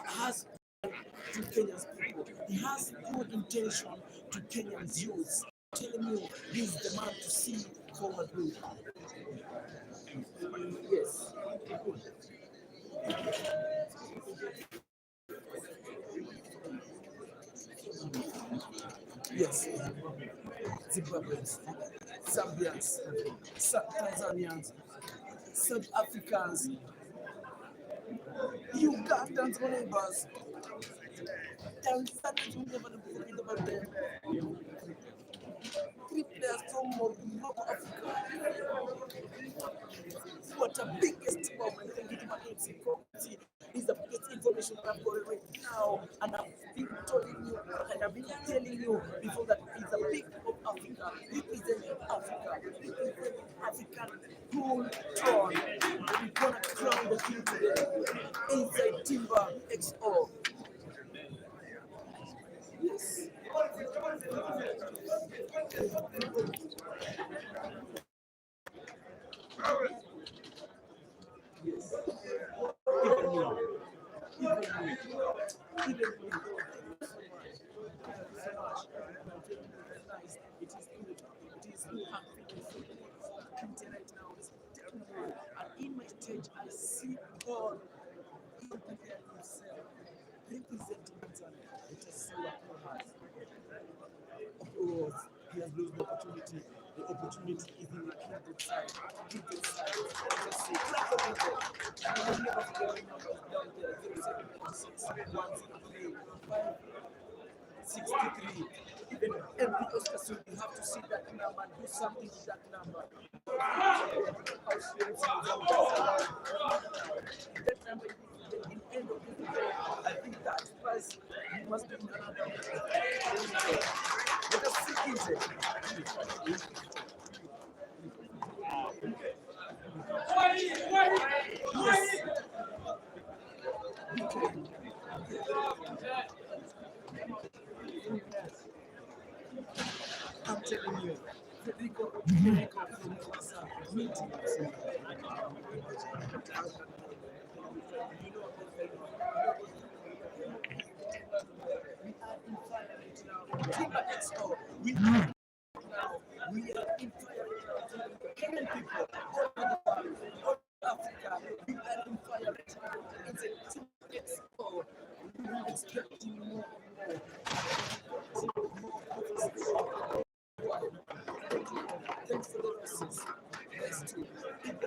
has to Kenya's people. He has good intention to Kenyans youth. Telling you this is the man to see forward with. Yes. Yes. Zimbabweans, Zambians, Tanzanians, South Africans, Ugandans, neighbors. Tanzanians will never forget about them. 3 players from Morocco, Africa. What a biggest moment. Thank you to my MC community. This is the biggest information that I've got right now, and I've been telling you, and I've been telling you before that it's a big of Africa, representing Africa, representing African cool tone. We're gonna crown the king today. Inside Timba XO. Yes. Yes. Even me. Even me. Even me. It is good. It is good right now. It's terrible. And in my stage, I see God preparing himself, representing Tanzania. It is so has. Of course, he has lost the opportunity. The opportunity is in the Kindred side. Kindred side. Just say, clap for people. You will never forget the numbers down there. 0746 103 563. Even every Oscar soon, you have to see that number and do something with that number. That number, in the end of the day, I think that price must be another. Let us see it. Yes. I'm telling you, Federico from WhatsApp meetings. We are in fire right now. Timba XO. We are in fire right now. Kenyan people, all over the world, all Africa, we are in fire right now. It's a Timba XO. We are expecting more and more. Thanks for the roses. Let's do. Let's do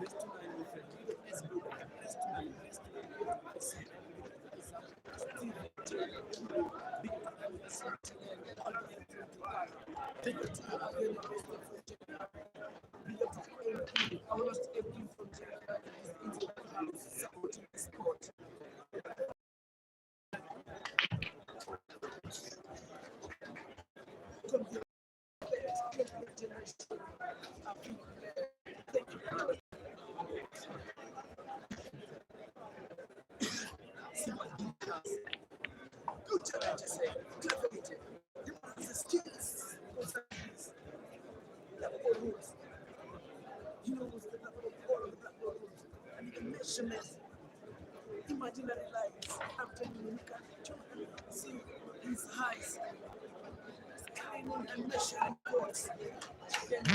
9 with it. Let's go. Let's do. Let's do. Almost every from Jakarta is into the house supporting the sport. Good job, I just say. The skills he knows the level of all of the black rules and he can measurement. Imaginary lines after you can see his eyes scanning and measuring thoughts. Let me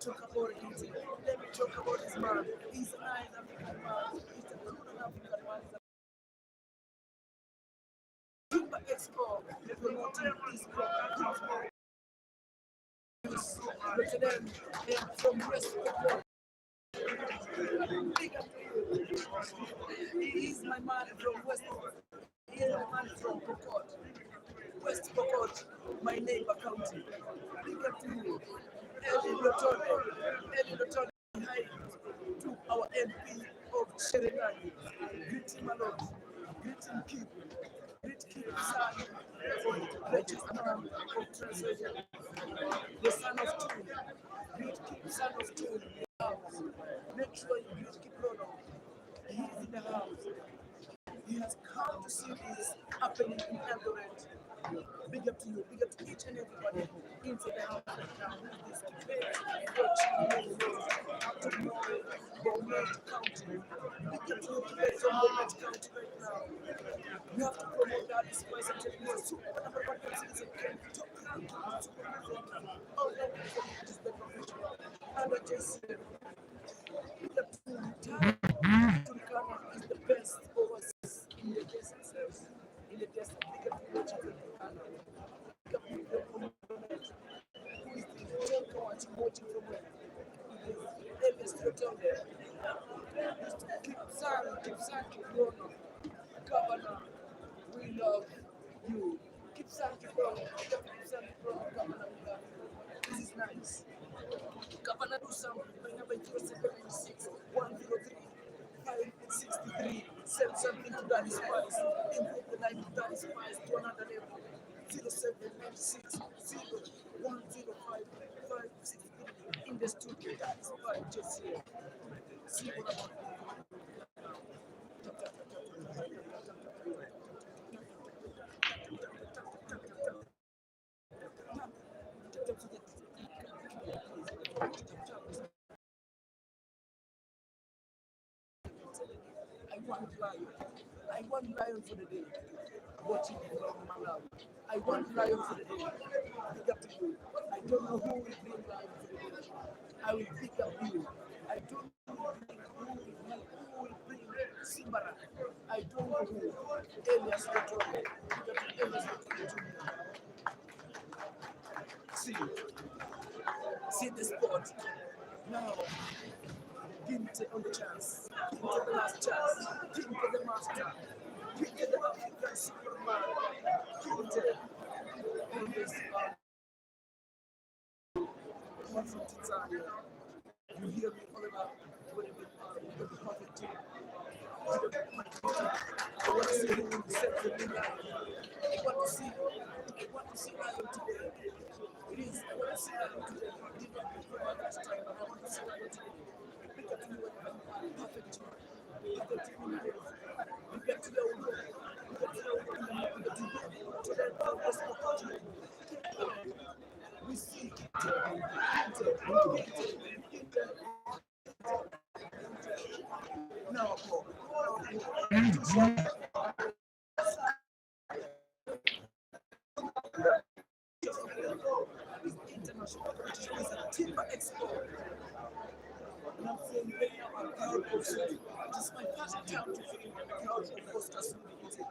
talk about it. Let me talk about his man. He's an African man. He's a good African man. Timba Expo, promoting this program. Look at them from West Pokot. He is my man from West Pokot. He is my man from Pokot. West Pokot, my neighbor county. Big up to you. Eli Lotone, hi to our MP of Cherengani. Greet him a lot. Greet him, keep. Greet King Son, richest man of translation. The son of two. Great King, son of two. Make sure you greet Kiprono. He is in the house. He has come to see this happening in Eldoret. Big up to you, big up to each and everybody inside the house right now. Who is this debate? Watching tomorrow, County. We get to motivate from Eldoret County right now. We have to promote that spice and telling you super number one citizen can top rank. All that is the professional. And I just said, Turkana is the best overseas in the desert. In the desert, we get to watch Turkana. We get to who is the Turkana watching from where? Elvis hotel there. Keep Sanki, Bruno. Governor, we love you. Keep Sanki, Bruno. Keep Sanki, Bruno. Governor, we love you. This is nice. Governor, do something. My number is 0796 103 563. Send something to Daddy Spice. Improve the life of Daddy Spice to another level. 0796 105 563. In the studio, Daddy Spice just here. See what I'm doing. I want lion for the day. Watching from Malawi. I want lion for the day. Pick up to you. I don't know who will bring lion for the day. I will pick up you. I don't know who will bring Simbara. I don't know who. Elias Lotone. Elias Lotone. See the spot. Now, GINTE on the chance. GINTE the last chance. GINTE the master. GINTE the African Superman. GINTE on this one from Tanzania. You hear me all about what it the perfect team. I want to see him in the center of the line. I want to see Lion today. It is, I want to see Lion today. I did not before last time, but I want to see Lion today. Pick up to you perfect team. Pick up to you. Pick up to your own. Pick up to your own. Pick up to you. To the purpose of the we see now, international competition is a Timba Expo. And I'm saying right now, I'm proud of you. This is my first time to feel proud of Foster's music.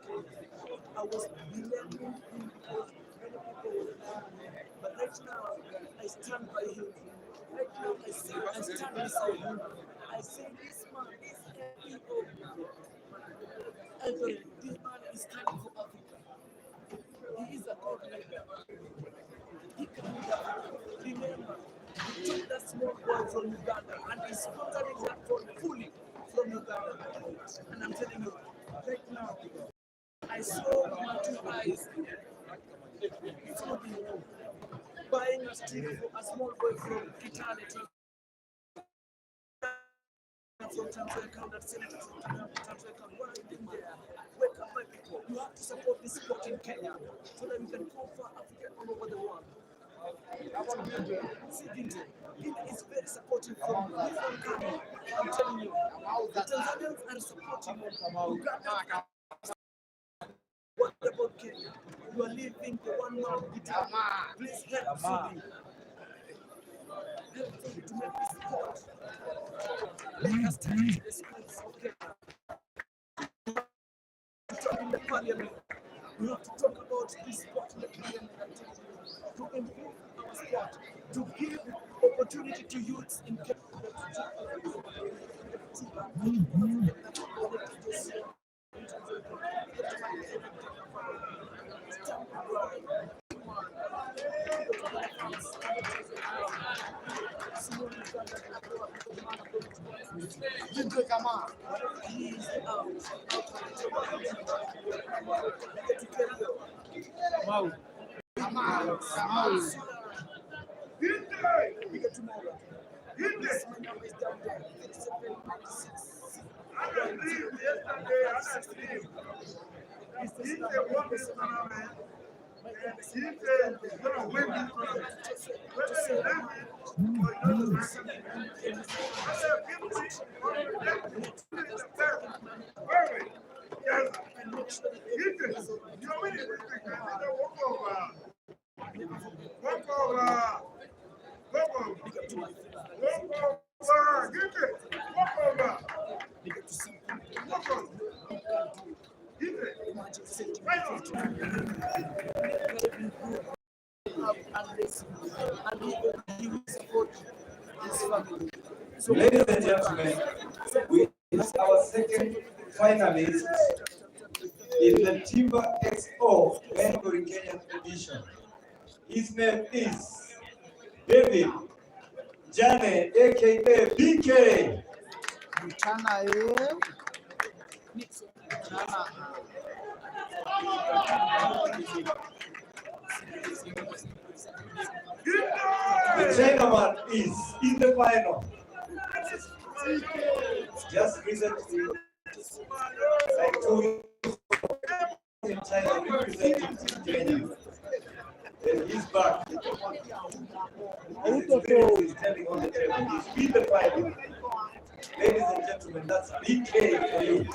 I was believing him because many people were there. But right now, I stand by him. Right now, I stand beside him. I say, this man is CEO. Eldoret, this man is standing for Africa. He is a God leader. He can lead Africa. Remember, he took that small boy from Uganda and he's sponsoring that boy fully from Uganda. And I'm telling you, right now, I saw my two eyes buying a stick for a small boy from Italy. From Tanzania, that senator from Tanzania, why are you there? Wake up, my people. You have to support this sport in Kenya so that we can conquer Africa all over the world. See, GINTE is very supportive from Carnival. I'm telling you, the Tanzanians are supporting Uganda. What about Kenya? You are leaving the one man guitar. Please help Sudi. Help Sudi to make this sport. Let us take it to the schools of Kenya. To talk in the parliament. We have to talk about this sport in the parliament. To improve our sport, to give opportunity to youths in Kenya. Wow. We get tomorrow. This my number is down there. 3796. This is number 1. Ladies and gentlemen, we have our second finalist in the Timba XO Bengali Kenya edition. His name is David Jane, aka BK. The Chinaman is in the final. Just recently, like 2 weeks ago, in China representing Kenya. Then he's back. His experience is telling on the table. He's in the final. Ladies and gentlemen, that's BK for you.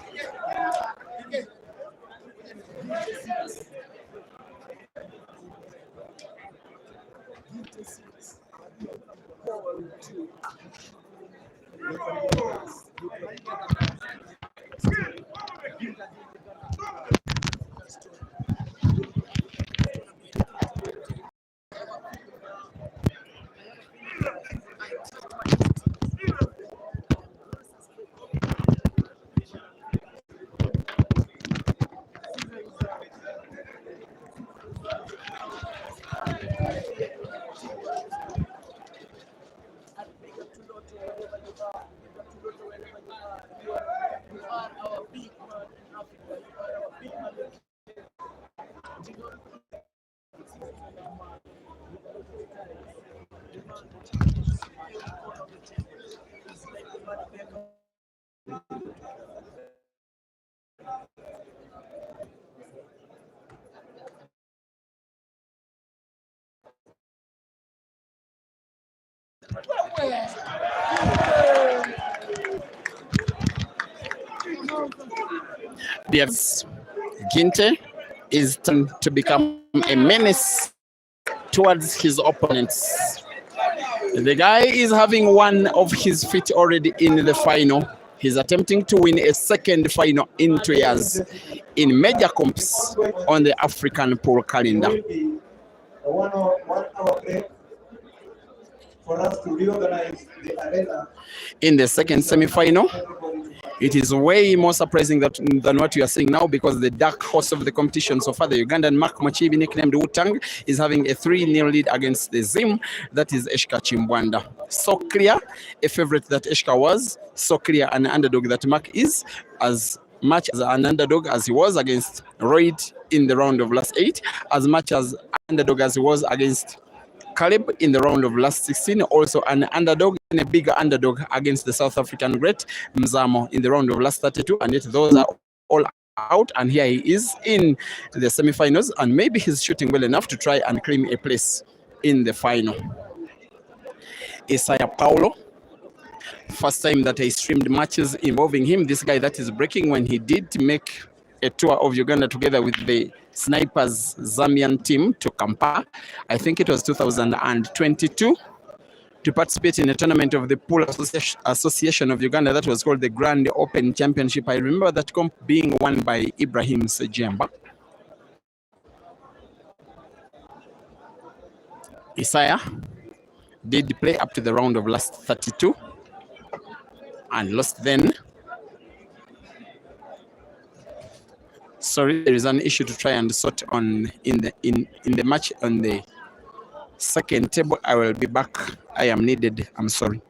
Yes, GINTE is trying to become a menace towards his opponents. The guy is having one of his feet already in the final. He's attempting to win a second final in 2 years in major comps on the African pool calendar. One hour break for us to reorganize the arena. In the second semi-final, it is way more surprising than what you are seeing now, because the dark horse of the competition so far, the Ugandan Mark Mochibi, nicknamed Wutang, is having a 3-0 lead against the Zim, that is Eshka Chimbwanda. So clear a favorite that Eshka was, so clear an underdog that Mark is, as much as an underdog as he was against Royd in the round of last 8, as much as underdog as he was against Caleb in the round of last 16, also an underdog and a bigger underdog against the South African great Mzamo in the round of last 32, and yet those are all out, and here he is in the semi-finals, and maybe he's shooting well enough to try and claim a place in the final. ISSAYA Paulo, first time that I streamed matches involving him, this guy that is breaking when he did make a tour of Uganda together with the Snipers Zambian team to Kampala. I think it was 2022, to participate in a tournament of the Pool Association of Uganda that was called the Grand Open Championship. I remember that comp being won by Ibrahim Sejemba. ISSAYA did play up to the round of last 32 and lost then. Sorry, there is an issue to try and sort on in the match on the second table. I will be back. I am needed. I'm sorry.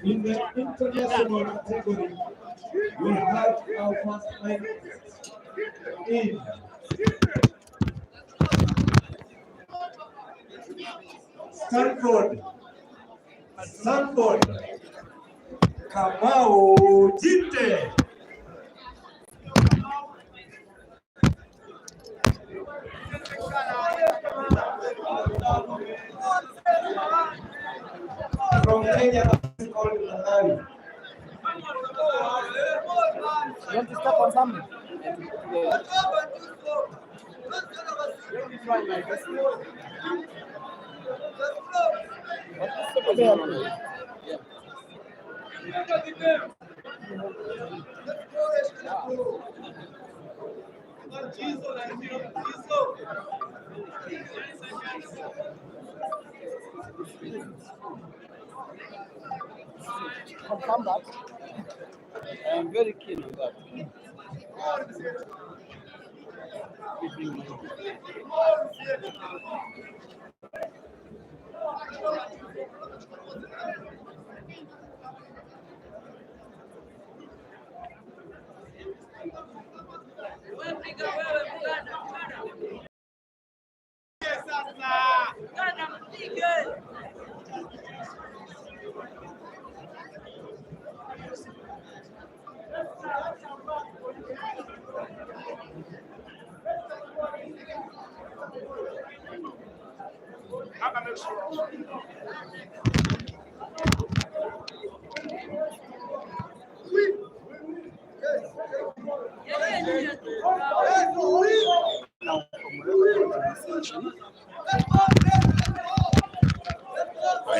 In the international category, we have our first fight in STANFORD, GINTE. From Kenya, it's called Lanari. You want to step on something? Confirm that. I'm very keen on that.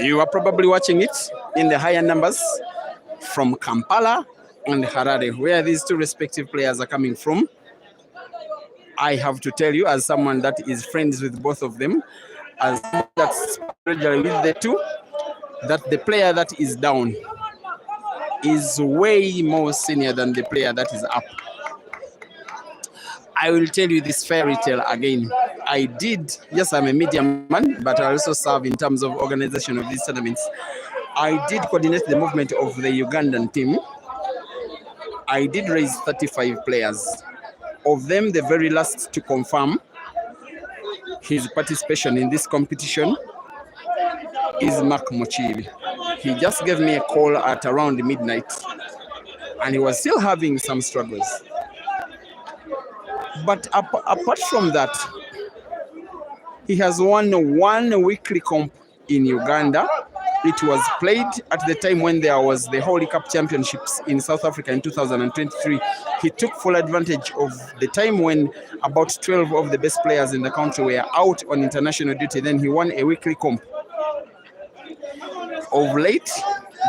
You are probably watching it in the higher numbers from Kampala and Harare, where these two respective players are coming from. I have to tell you, as someone that is friends with both of them, as someone that's regularly with the two, that the player that is down is way more senior than the player that is up. I will tell you this fairy tale again. Yes, I'm a media man, but I also serve in terms of organization of these tournaments. I did coordinate the movement of the Ugandan team. I did raise 35 players. Of them, the very last to confirm his participation in this competition is Mark Mochibi. He just gave me a call at around midnight, and he was still having some struggles. But apart from that, he has won one weekly comp in Uganda. It was played at the time when there was the Holy Cup Championships in South Africa in 2023. He took full advantage of the time when about 12 of the best players in the country were out on international duty. Then he won a weekly comp. Of late,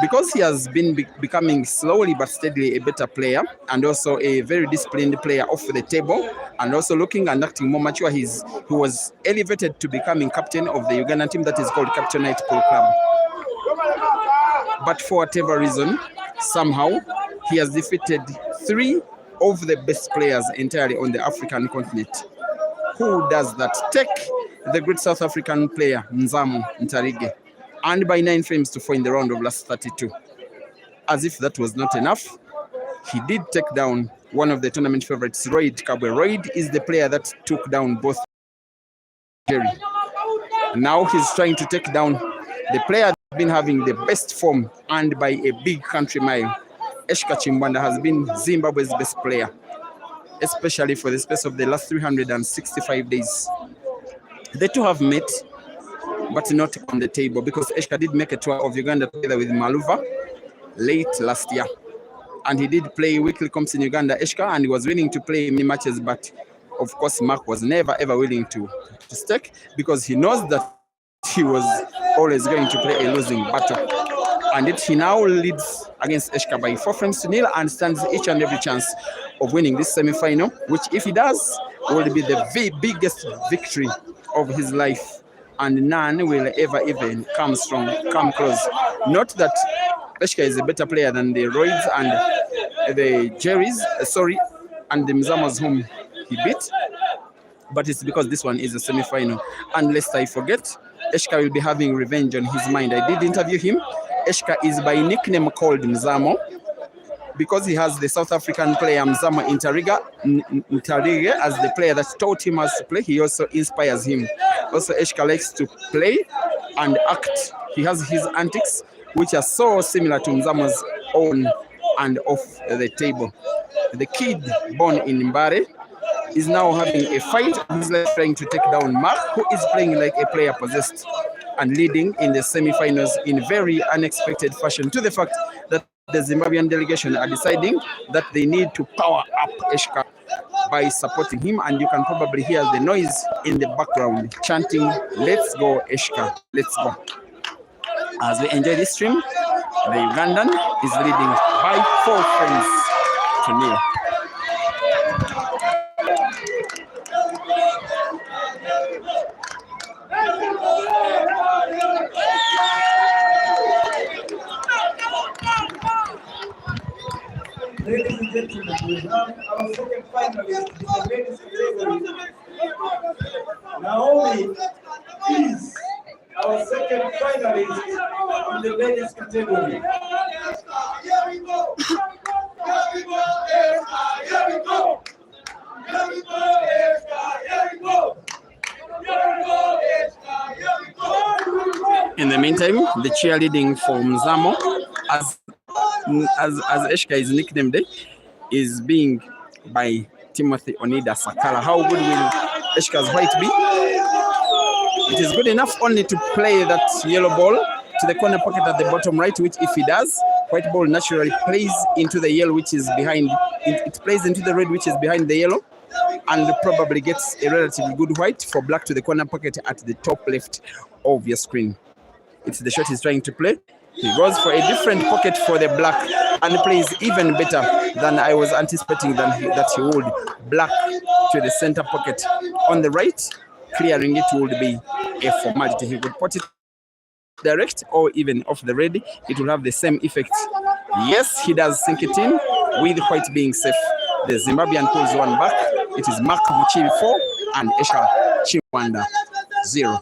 because he has been becoming slowly but steadily a better player, and also a very disciplined player off the table, and also looking and acting more mature, he was elevated to becoming captain of the Ugandan team that is called Captainite Pool Club. But for whatever reason, somehow, he has defeated 3 of the best players entirely on the African continent. Who does that? Take the great South African player, Nzamu Ntarige, and by 9 frames to 4 in the round of last 32. As if that was not enough, he did take down one of the tournament favorites, Royd Kabwe. Royd is the player that took down both Jerry. Now he's trying to take down the player that's been having the best form, and by a big country mile. Eshka Chimbanda has been Zimbabwe's best player, especially for the space of the last 365 days. The two have met, but not on the table, because Eshka did make a tour of Uganda together with Maluva late last year. And he did play weekly comps in Uganda, Eshka, and he was willing to play many matches, but of course Mark was never ever willing to stake, because he knows that he was always going to play a losing battle. And yet he now leads against Eshka by 4 frames to nil and stands each and every chance of winning this semi-final, which if he does, will be the biggest victory of his life. And none will ever even come close. Not that Eshka is a better player than the Royds and the Jerrys, and the Mzamos whom he beat, but it's because this one is a semi-final. And lest I forget, Eshka will be having revenge on his mind. I did interview him. Eshka is by nickname called Mzamo because he has the South African player Mzamo Ntarige as the player that taught him how to play. He also inspires him. Also, Eshka likes to play and act. He has his antics, which are so similar to Mzamo's on and off the table. The kid born in Mbare is now having a fight. He's like trying to take down Mark, who is playing like a player possessed and leading in the semi-finals in very unexpected fashion, to the fact that the Zimbabwean delegation are deciding that they need to power up Eshka by supporting him, and you can probably hear the noise in the background chanting, "Let's go Eshka, let's go." As we enjoy this stream, the Ugandan is leading by 4 frames to 0. Ladies and gentlemen, we have our second finalist in the ladies category. Naomi is our second finalist in the ladies category. Here we go. Here we go. Here we go. Here we go. Here we go. In the meantime, the cheerleading for Mzamo, as Eshka is nicknamed, is being by Timothy Onida Sakala. How good will Eshka's white be? It is good enough only to play that yellow ball to the corner pocket at the bottom right, which if he does, white ball naturally plays into the yellow, which is behind, it plays into the red, which is behind the yellow, and probably gets a relatively good white for black to the corner pocket at the top left of your screen. It's the shot he's trying to play. He goes for a different pocket for the black and plays even better than I was anticipating that he would. Black to the center pocket on the right, clearing it would be a formality. He could put it direct or even off the red. It will have the same effect. Yes, he does sink it in with white being safe. The Zimbabwean pulls one back. It is Mark Muchibi 4 and Esha Chiwanda 0.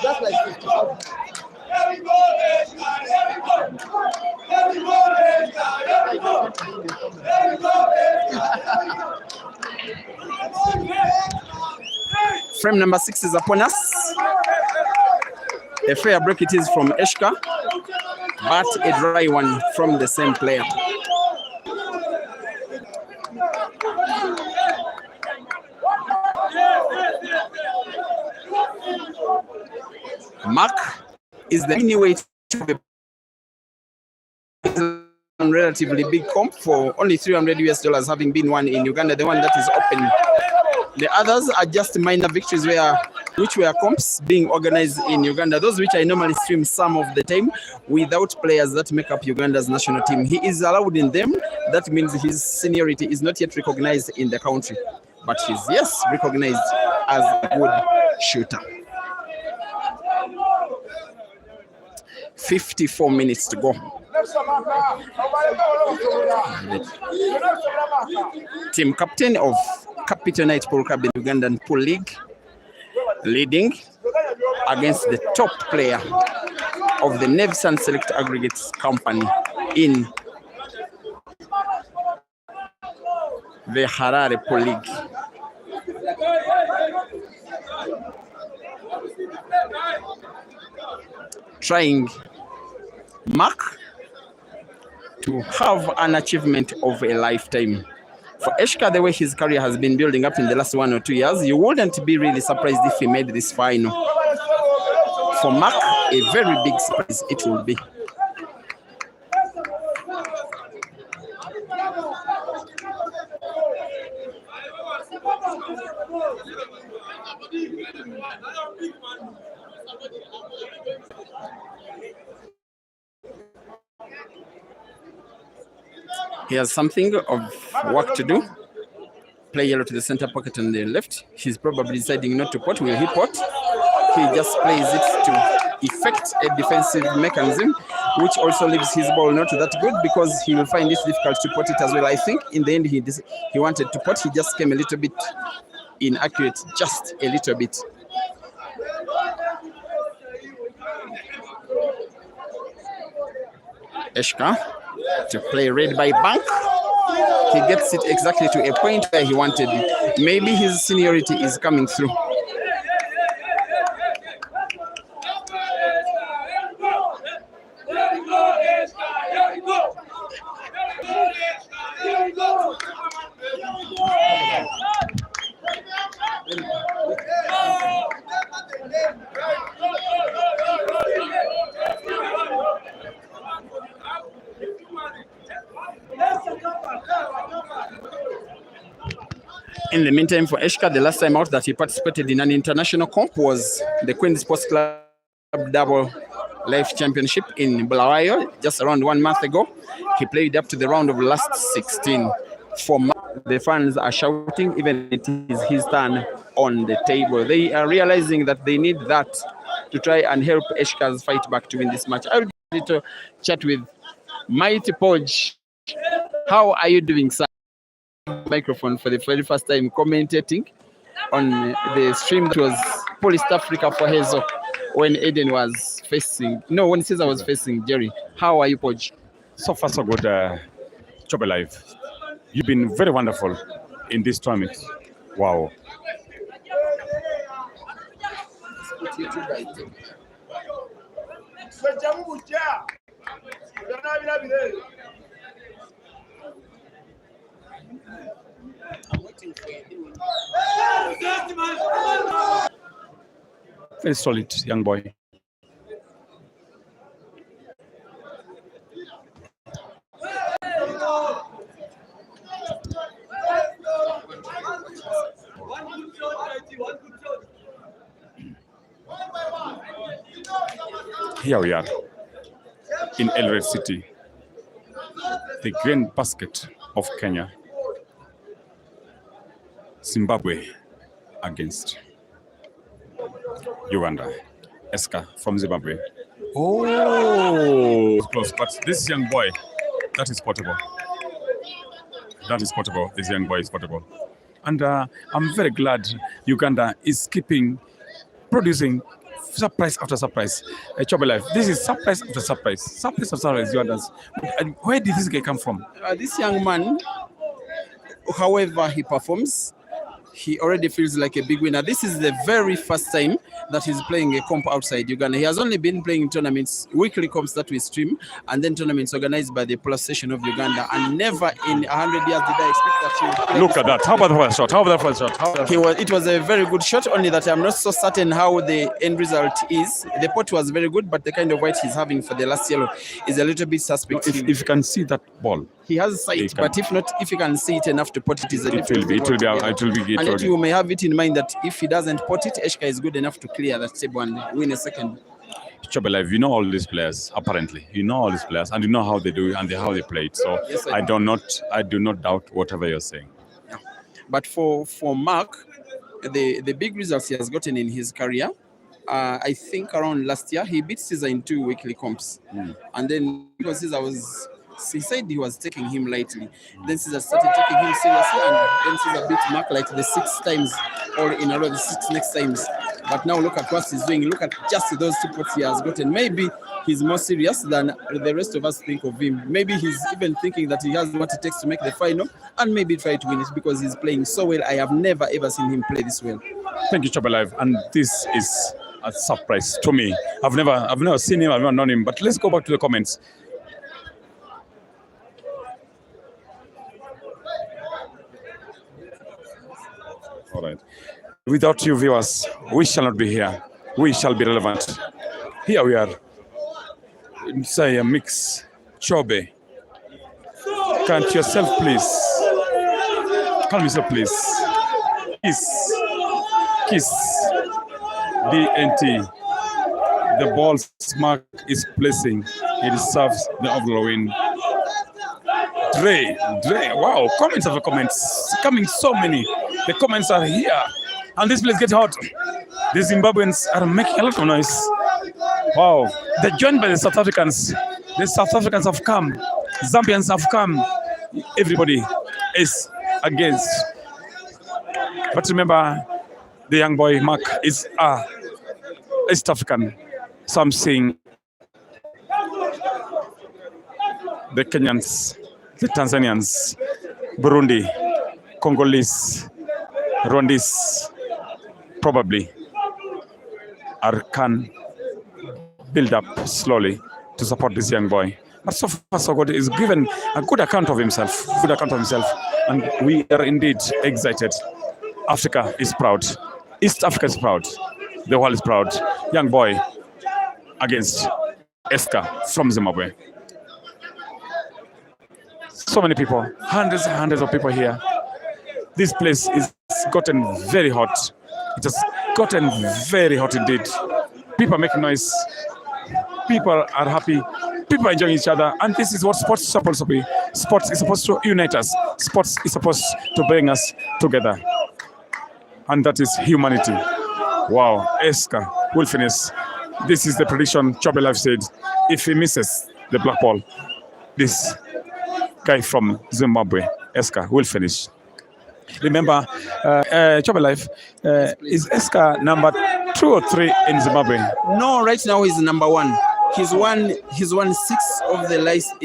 Just like 54. Frame number 6 is upon us. A fair break it is from Eshka, but a dry one from the same player. Mark is the heavyweight to a relatively big comp for only $300 having been won in Uganda, the one that is open. The others are just minor victories which were comps being organized in Uganda, those which I normally stream some of the time without players that make up Uganda's national team. He is allowed in them. That means his seniority is not yet recognized in the country, but he's, yes, recognized as a good shooter. 54 minutes to go. Team captain of Capital Night Pool Club in Ugandan Pool League, leading against the top player of the Nevsan Select Aggregates Company in the Harare Pool League. Trying Mark to have an achievement of a lifetime. For Eshka, the way his career has been building up in the last 1 or 2 years, you wouldn't be really surprised if he made this final. For Mark, a very big surprise it will be. He has something of work to do. Play yellow to the center pocket on the left. He's probably deciding not to pot. Will he pot? He just plays it to effect a defensive mechanism, which also leaves his ball not that good because he will find it difficult to pot it as well. I think in the end he wanted to pot. He just came a little bit inaccurate, just a little bit. Eshka to play red by bank. He gets it exactly to a point where he wanted it. Maybe his seniority is coming through. In the meantime, for Eshka, the last time out that he participated in an international comp was the Queen Sports Club Double Life Championship in Bulawayo just around 1 month ago. He played up to the round of last 16. For the fans are shouting, even it is his turn on the table. They are realizing that they need that to try and help Eshka's fight back to win this match. I will get to chat with Mighty Podge. How are you doing, sir? Microphone for the very first time commentating on the stream that was Police Africa for Hazel when Eden was facing, no, when Caesar was facing Jerry. How are you, Podge? So far, so good, Job Alive. You've been very wonderful in this tournament. Wow. I'm waiting for you. Very solid young boy. Here we are in Eldoret City, the grand basket of Kenya. Zimbabwe against Uganda. Eska from Zimbabwe. Oh, close, but this young boy, that is portable. That is portable. This young boy is portable. And I'm very glad Uganda is producing surprise after surprise. Life. This is surprise after surprise. Surprise after surprise, Uganda's. Where did this guy come from? This young man, however he performs, he already feels like a big winner. This is the very first time that he's playing a comp outside Uganda. He has only been playing tournaments, weekly comps that we stream, and then tournaments organized by the Plus Session of Uganda. And never in 100 years did I expect that he would play. Look at that. How about the first shot? How about the first shot? It was a very good shot, only that I'm not so certain how the end result is. The pot was very good, but the kind of white he's having for the last yellow is a little bit suspect. If you can see that ball, he has sight, but if not, if you can see it enough to pot it, it will be. And you may have it in mind that if he doesn't pot it, Eshka is good enough to clear that table and win a second. Chobelive, you know all these players, apparently. You know all these players, and you know how they do and how they play it. So yes, I do not doubt whatever you're saying. Yeah. But for Mark, the big results he has gotten in his career, I think around last year, he beat Caesar in 2 weekly comps. And then because Caesar he said he was taking him lightly. Then Caesar started taking him seriously, and then Caesar beat Mark like the 6 times all in a row, the 6 next times. But now look at what he's doing. Look at just those 2 pots he has gotten. Maybe he's more serious than the rest of us think of him. Maybe he's even thinking that he has what it takes to make the final and maybe try to win it because he's playing so well. I have never ever seen him play this well. Thank you, Chobelive. And this is a surprise to me. I've never seen him, I've never known him. But let's go back to the comments. All right. Without you, viewers, we shall not be here. We shall be relevant. Here we are. ISSAYA mix. Chobe. Count yourself, please. Calm yourself, please. Kiss. DNT. The ball Mark is placing. It serves the overall win. Dre, wow, comments after comments, coming so many. The comments are here, and this place gets hot. The Zimbabweans are making a lot of noise. Wow, they're joined by the South Africans. The South Africans have come, Zambians have come. Everybody is against. But remember, the young boy Mark is East African. So I'm seeing the Kenyans, the Tanzanians, Burundi, Congolese, Rwandese, probably can build up slowly to support this young boy. But so far so good. He's given a good account of himself, and we are indeed excited. Africa is proud. East Africa is proud. The world is proud. Young boy against Eska from Zimbabwe. So many people, hundreds and hundreds of people here. This place is gotten very hot. It has gotten very hot indeed. People are making noise. People are happy. People are enjoying each other. And this is what sports is supposed to be. Sports is supposed to unite us. Sports is supposed to bring us together. And that is humanity. Wow, Eska will finish. This is the prediction Chobelive said. If he misses the black ball, this guy from Zimbabwe, Eska, will finish. Remember, Chobelive, is Eska number 2 or 3 in Zimbabwe? No, right now he's number 1. He's won 6 of the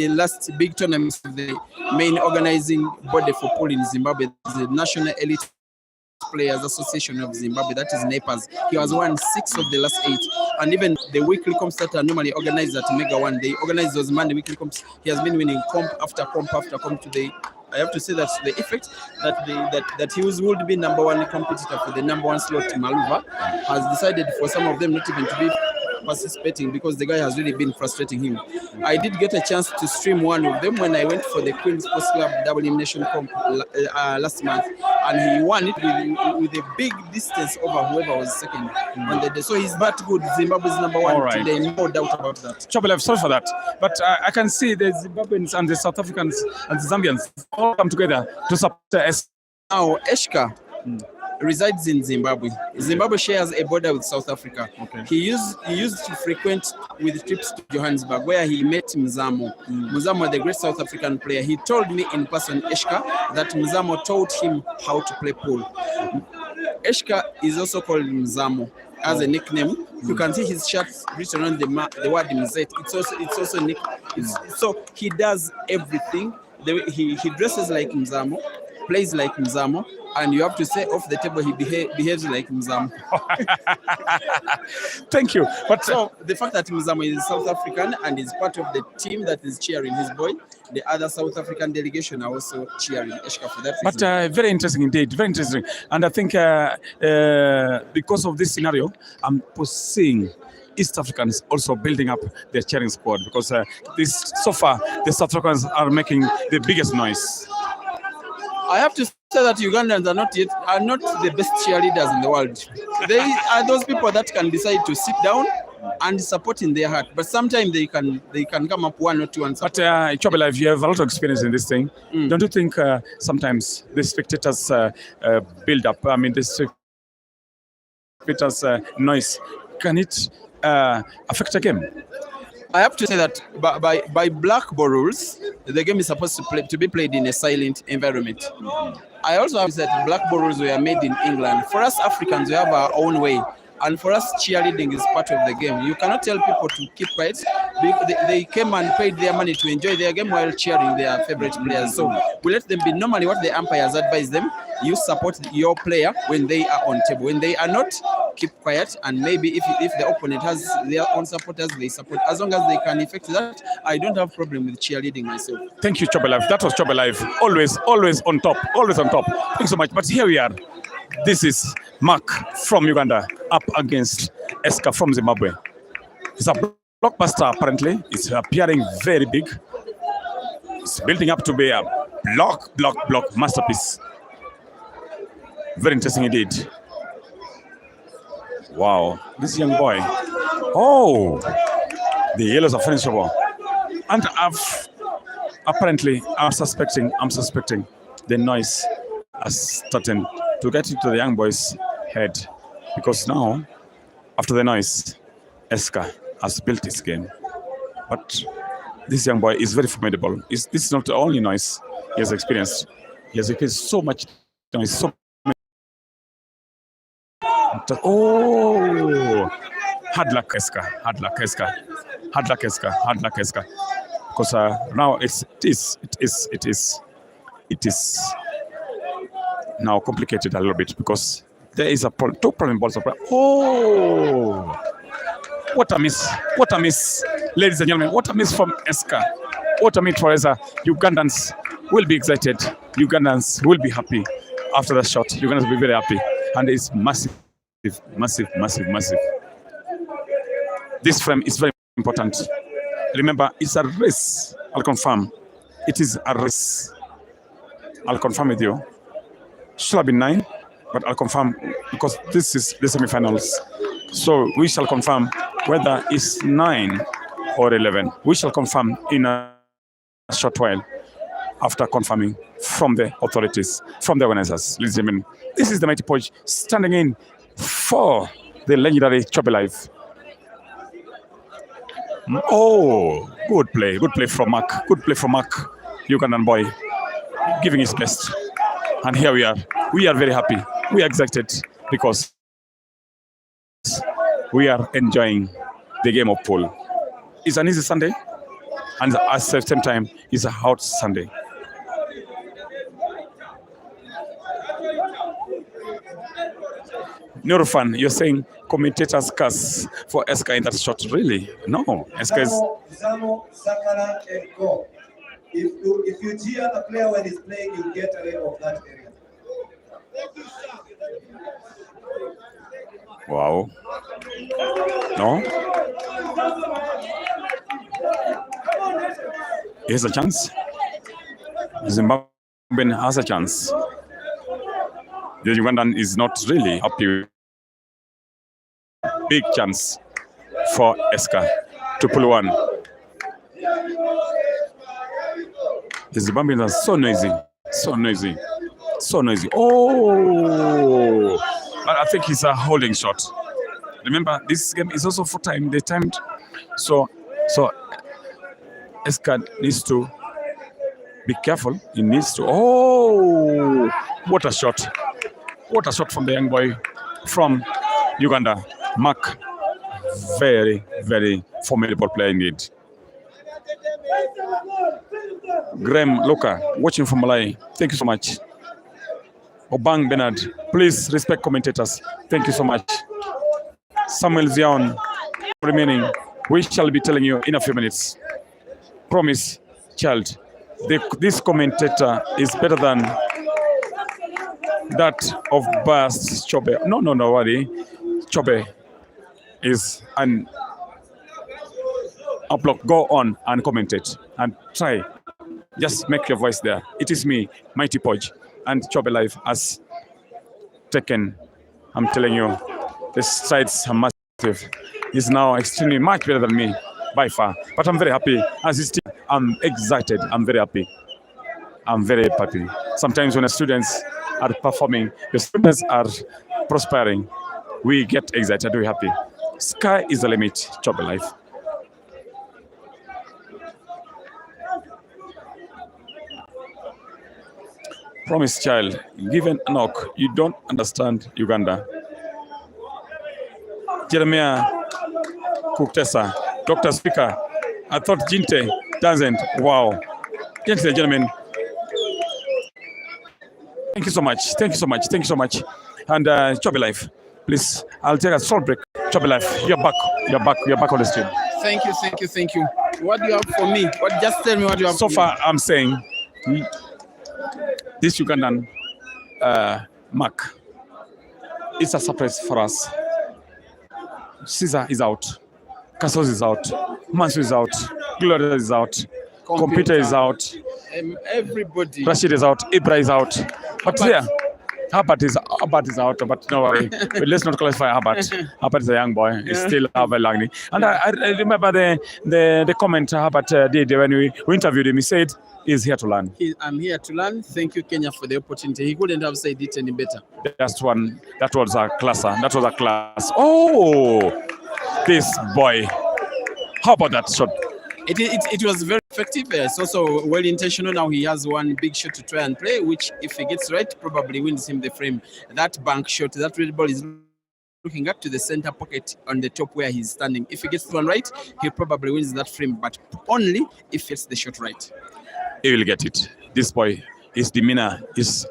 last big tournaments of the main organizing body for pool in Zimbabwe, the National Elite Players Association of Zimbabwe, that is NEPAS. He has won 6 of the last 8, and even the weekly comps that are normally organized at Mega One, they organize those Monday weekly comps. He has been winning comp after comp after comp. Today, I have to say that's the effect that he would be number 1 competitor for the number 1 slot. Maluva has decided for some of them not even to be participating because the guy has really been frustrating him. I did get a chance to stream one of them when I went for the Queen Sports Club double elimination comp last month, and he won it with a big distance over whoever was second on the day. So he's that good. Zimbabwe's number 1 today, no doubt about that. Chobelive, sorry for that, but I can see the Zimbabweans and the South Africans and the Zambians all come together to support us. Now, Eshka resides in Zimbabwe. Zimbabwe shares a border with South Africa. Okay. He used to frequent with trips to Johannesburg, where he met Mzamo. Mzamo, the great South African player. He told me in person, Eshka, that Mzamo taught him how to play pool. Eshka is also called Mzamo as a nickname. You can see his shirt written on the word Mzet. It's also nick. So he does everything. He dresses like Mzamo, plays like Mzamo, and you have to say off the table he behaves like Mzamo. Thank you. But so the fact that Mzamo is South African and is part of the team that is cheering his boy, the other South African delegation are also cheering Eshka for that reason. But very interesting indeed, very interesting. And I think because of this scenario, I'm seeing East Africans also building up their cheering squad, because so far the South Africans are making the biggest noise. I have to say that Ugandans are not the best cheerleaders in the world. They are those people that can decide to sit down and support in their heart, but sometimes they can come up 1 or 2 and support. But Chobelive, you have a lot of experience in this thing. Don't you think sometimes the spectators build up? I mean, the spectators noise, can it affect a game? I have to say that by black ball rules, the game is supposed to be played in a silent environment. I also have said black ball rules were made in England. For us Africans, we have our own way. And for us, cheerleading is part of the game. You cannot tell people to keep quiet. They came and paid their money to enjoy their game while cheering their favorite players. So we let them be. Normally what the umpires advise them, you support your player when they are on table. When they are not, keep quiet. And maybe if the opponent has their own supporters, they support. As long as they can effect that, I don't have problem with cheerleading myself. Thank you, Chobelive. That was Chobelive. Always on top. Always on top. Thanks so much. But here we are. This is Mark from Uganda up against Eska from Zimbabwe. It's a blockbuster apparently. It's appearing very big. It's building up to be a block masterpiece. Very interesting indeed. Wow, this young boy. Oh, the yellows are finishable. And apparently, I'm suspecting the noise has started to get into the young boys' head, because now, after the noise, Eska has built his game. But this young boy is very formidable. This is not the only noise he has experienced. He has experienced so much noise, so many. Oh, hard luck, Eska. Because now it is now complicated a little bit, because there is a two problem balls. Oh, what a miss! Ladies and gentlemen, what a miss from Eska. What a miss for Eza. Ugandans will be excited. Ugandans will be happy after the shot. Ugandans will be very happy, and it's massive. This frame is very important. Remember, it's a race. I'll confirm. It is a race. I'll confirm with you. Should have been 9, but I'll confirm, because this is the semi-finals. So we shall confirm whether it's 9 or 11. We shall confirm in a short while after confirming from the authorities, from the organizers. Ladies and gentlemen, this is the Mighty Poch standing in for the legendary Chobe Life. Oh, good play from Mark. Ugandan boy, giving his best. And here we are. We are very happy. We are excited because we are enjoying the game of pool. It's an easy Sunday, and at the same time, it's a hot Sunday. Nurufan, you're saying commentators curse for Eska in that shot. Really? No. Eska is... If you cheer a player when he's playing, you get a red of that area. Wow. No? Here's a chance. Zimbabwe has a chance. The Ugandan is not really happy. Big chance for Eska to pull one. The Zimbabweans are so noisy. Oh! But I think it's a holding shot. Remember, this game is also full time. They timed. So Eska needs to be careful. He needs to... Oh! What a shot. What a shot from the young boy from Uganda. Mark, very, very formidable player indeed. Graham Luka, watching from Malay. Thank you so much. Obang Bernard, please respect commentators. Thank you so much. Samuel Zion, remaining. We shall be telling you in a few minutes. Promise, child. This commentator is better than that of Bast Chobe. No, worry. Chobe is an upload. Go on and commentate and try. Just make your voice there. It is me, Mighty Poch, and Chobe Life has taken. I'm telling you, the strides are massive. He's now extremely much better than me by far. But I'm very happy as his team. I'm excited. I'm very happy. Sometimes when the students are performing, the students are prospering, we get excited, we're happy. Sky is the limit, Chobe Life. Promise, child, given a knock, you don't understand Uganda. Jeremiah Kuktesa, Dr. Speaker, I thought GINTE doesn't. Wow. Gentlemen and gentlemen, thank you so much. And Chobe Life, please, I'll take a short break. Chobe Life, you're back on the stream. Thank you. What do you have for me? Just tell me what you have. So far, I'm saying this Ugandan Mark, it's a surprise for us. Caesar is out, Kasos is out, Mansu is out, Gloria is out, Computer is out, everybody. Rashid is out, Ibra is out. But there, Herbert is out, but no worry. Let's not classify Herbert. Herbert is a young boy. He's still Herbert Langley. And I remember the comment Herbert did when we interviewed him. He said, "He's here to learn." I'm here to learn. Thank you, Kenya, for the opportunity. He couldn't have said it any better. That was a class. That was a class. Oh, this boy. How about that shot? It was very effective. It's also well intentional. Now he has one big shot to try and play, which if he gets right, probably wins him the frame. That bank shot, that red ball is looking up to the center pocket on the top where he's standing. If he gets the one right, he probably wins that frame, but only if he gets the shot right. He will get it. This boy, his demeanor, is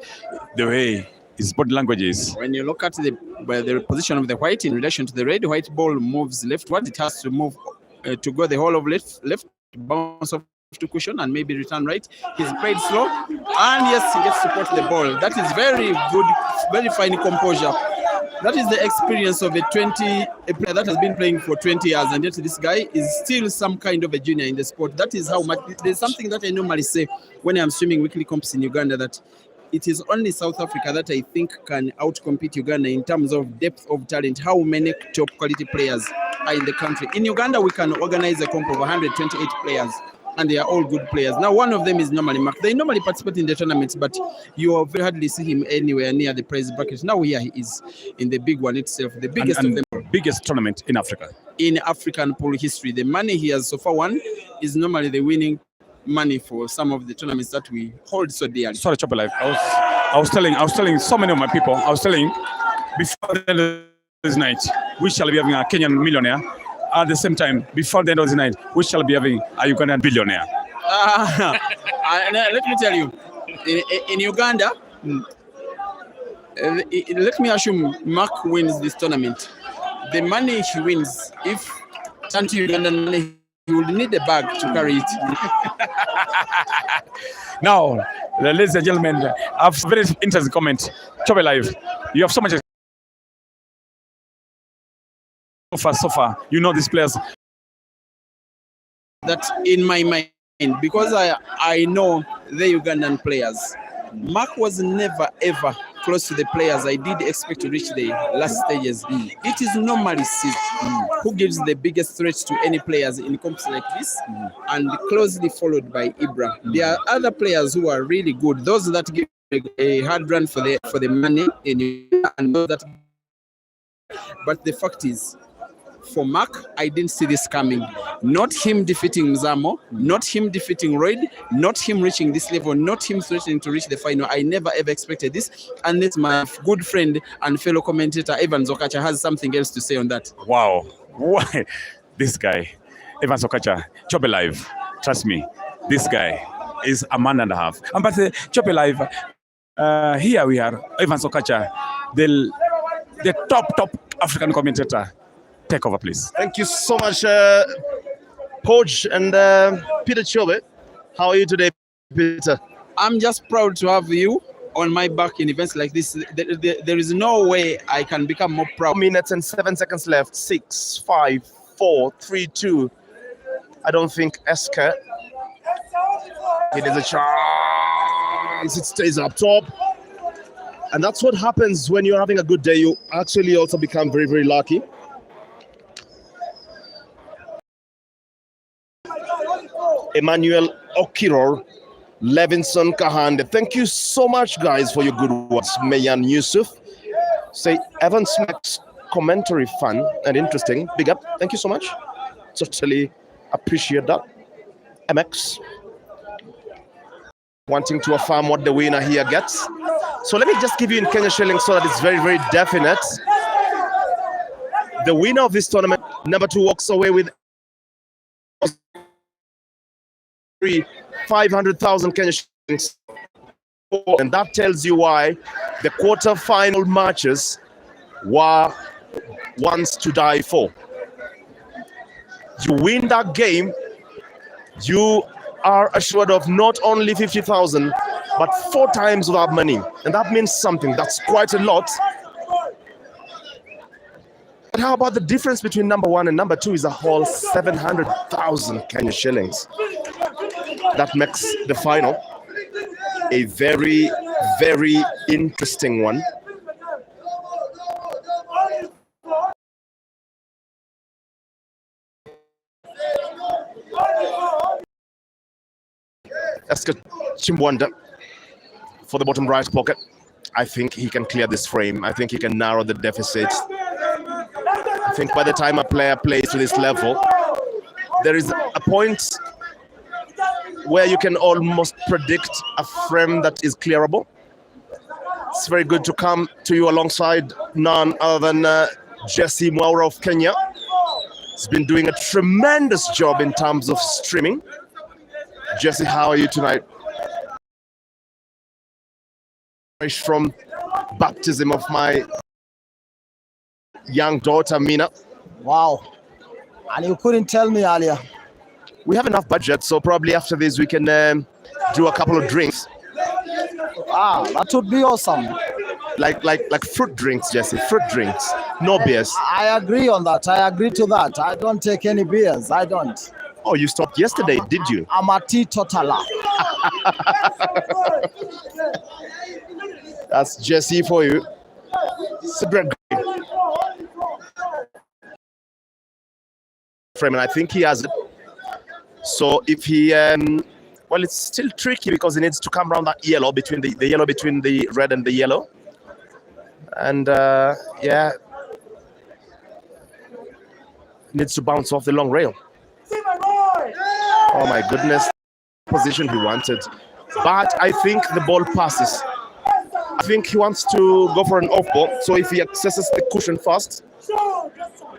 the way his body language is. When you look at the position of the white in relation to the red, white ball moves leftward. It has to move to go the whole of left, bounce off to cushion and maybe return right. He's played slow, and yes, he gets to support the ball. That is very good, very fine composure. That is the experience of a player that has been playing for 20 years, and yet this guy is still some kind of a junior in the sport. That is how much. There's something that I normally say when I'm swimming weekly comps in Uganda, that it is only South Africa that I think can outcompete Uganda in terms of depth of talent. How many top quality players are in the country? In Uganda, we can organize a comp of 128 players, and they are all good players. Now, one of them is normally Mark. They normally participate in the tournaments, but you very hardly see him anywhere near the prize bracket. Now here he is in the big one itself, the biggest of them. Biggest tournament in Africa. In African pool history. The money he has so far won is normally the winning money for some of the tournaments that we hold so dearly. Sorry, Chopper Life. I was telling so many of my people, before the end of this night, we shall be having a Kenyan millionaire. At the same time, before the end of the night, we shall be having a Ugandan billionaire. Let me tell you, in Uganda, let me assume Mark wins this tournament. The money he wins, if turned to Ugandan money, he would need a bag to carry it. Now, ladies and gentlemen, I have a very interesting comment. Chopper Live, you have so much. So far, you know these players. That in my mind, because I know the Ugandan players. Mark was never ever close to the players I did expect to reach the last stages. It is normally Sid who gives the biggest threat to any players in comps like this, and closely followed by Ibra. There are other players who are really good, those that give a hard run for the money and those that. But the fact is, for Mark, I didn't see this coming. Not him defeating Mzamo, not him defeating Royd, not him reaching this level, not him threatening to reach the final. I never ever expected this, unless my good friend and fellow commentator Evan Zokacha has something else to say on that. Wow. Why? This guy, Evan Zokacha, Chopper Live, trust me, this guy is a man and a half. And but Chopper Live, here we are, Evan Zokacha, the top African commentator. Take over, please. Thank you so much, Coach and Peter Chobe. How are you today, Peter? I'm just proud to have you on my back in events like this. There is no way I can become more proud. 4 minutes and 7 seconds left. 6, 5, 4, 3, 2. I don't think Esker. It is a chance. It stays up top. And that's what happens when you're having a good day. You actually also become very, very lucky. Emmanuel Okiror, Levinson Kahande. Thank you so much, guys, for your good words. Mayan Yusuf. Say, Evan Smack's commentary fun and interesting. Big up. Thank you so much. Totally appreciate that. MX. Wanting to affirm what the winner here gets. So let me just give you in Kenya shillings so that it's very, very definite. The winner of this tournament, number 2, walks away with 500,000 Kenya shillings, and that tells you why the quarter-final matches were ones to die for. You win that game, you are assured of not only 50,000 but 4 times of that money, and that means something. That's quite a lot. But how about the difference between number 1 and number 2 is a whole 700,000 Kenya shillings. That makes the final a very, very interesting one. Eska Chimbwanda for the bottom right pocket. I think he can clear this frame. I think he can narrow the deficit. I think by the time a player plays to this level, there is a point where you can almost predict a frame that is clearable. It's very good to come to you alongside none other than Jesse Mwaura of Kenya. He's been doing a tremendous job in terms of streaming. Jesse, how are you tonight? Fresh from baptism of my young daughter, Mina. Wow. And you couldn't tell me earlier. We have enough budget, so probably after this we can do a couple of drinks. Ah, that would be awesome. Like fruit drinks, Jesse. Fruit drinks, no beers. I agree on that. I agree to that. I don't take any beers. I don't. Oh, you stopped yesterday, did you? I'm a teetotaler. That's Jesse for you. Frame, and I think he has it. So if he, well, it's still tricky because he needs to come around that yellow between the yellow between the red and the yellow. And yeah, needs to bounce off the long rail. Oh my goodness, position he wanted. But I think the ball passes. I think he wants to go for an off ball. So if he accesses the cushion first,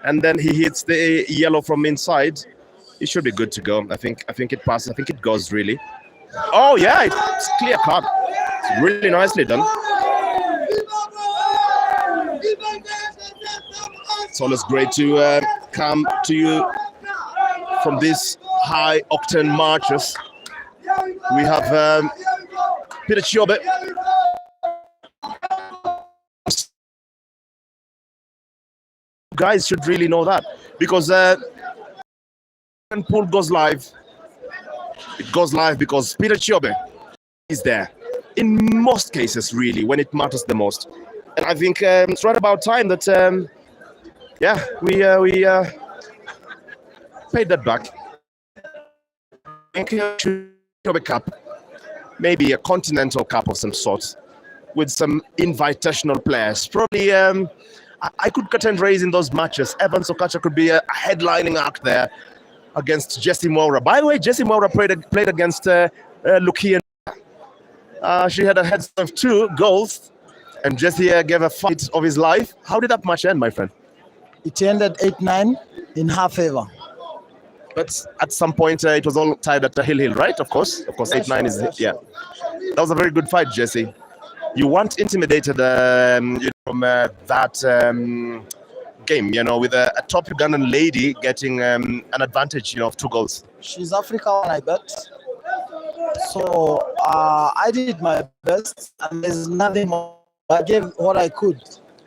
and then he hits the yellow from inside, he should be good to go. I think it passes. I think it goes really. Oh yeah, it's clear cut. It's really nicely done. It's always great to come to you from these high octane marches. We have Peter Chiobe. Guys should really know that because when pool goes live, it goes live because Peter Chiobe is there in most cases, really, when it matters the most. And I think it's right about time that yeah, we paid that back. I think Chiobe Cup, maybe a continental cup of some sort, with some invitational players. Probably I could cut and raise in those matches. Evans Okacha could be a headlining act there against Jesse Mwaura. By the way, Jesse Mwaura played against Lukia. She had a head start of 2 goals, and Jesse gave a fight of his life. How did that match end, my friend? It ended 8-9 in her favor. But at some point, it was all tied at Hill, right? Of course, 8-9 is, yeah. That was a very good fight, Jesse. You weren't intimidated from that game, you know, with a top Ugandan lady getting an advantage, you know, of 2 goals. She's African, I bet. So I did my best, and there's nothing more. I gave what I could.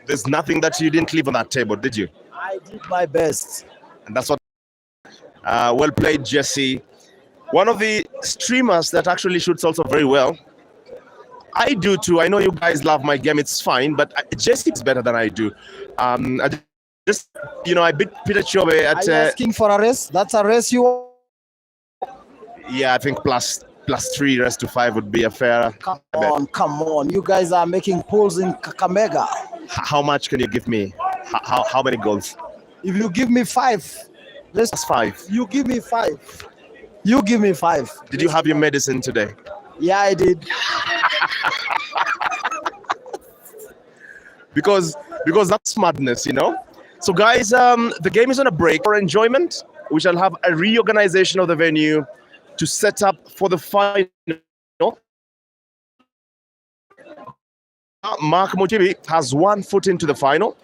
There's nothing that you didn't leave on that table, did you? I did my best. And that's what. Well played, Jesse. One of the streamers that actually shoots also very well. I do too. I know you guys love my game. It's fine, but Jesse's better than I do. I just, you know, I beat Peter Chiobe at. Are you asking for a race? That's a race you want? Yeah, I think plus 3 race to 5 would be a fair. Come on. You guys are making pools in Kakamega. How much can you give me? How many goals? If you give me 5, That's 5. You give me 5. You give me 5. Did you have your medicine today? Yeah, I did. because that's madness, you know. So guys, the game is on a break for enjoyment. We shall have a reorganization of the venue to set up for the final. Mark Motibi has 1 foot into the final.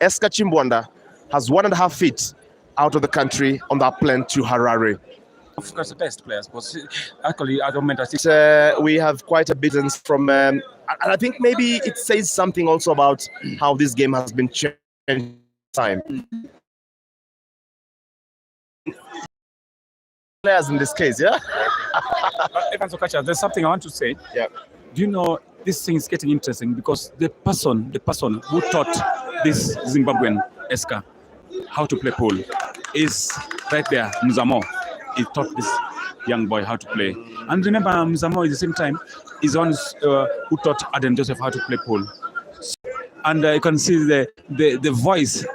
Eska Chimbwanda has 1.5 feet out of the country on that plane to Harare. Of course, the best players, but actually, I don't mean that. We have quite a bit from, and I think maybe it says something also about how this game has been changed time. Players in this case, yeah. Evans Okacha, there's something I want to say. Yeah. Do you know this thing is getting interesting because the person who taught this Zimbabwean Eska how to play pool is right there, Mzamo. He taught this young boy how to play. And remember, Mzamo at the same time is one who taught Adam Joseph how to play pool. And you can see the voice,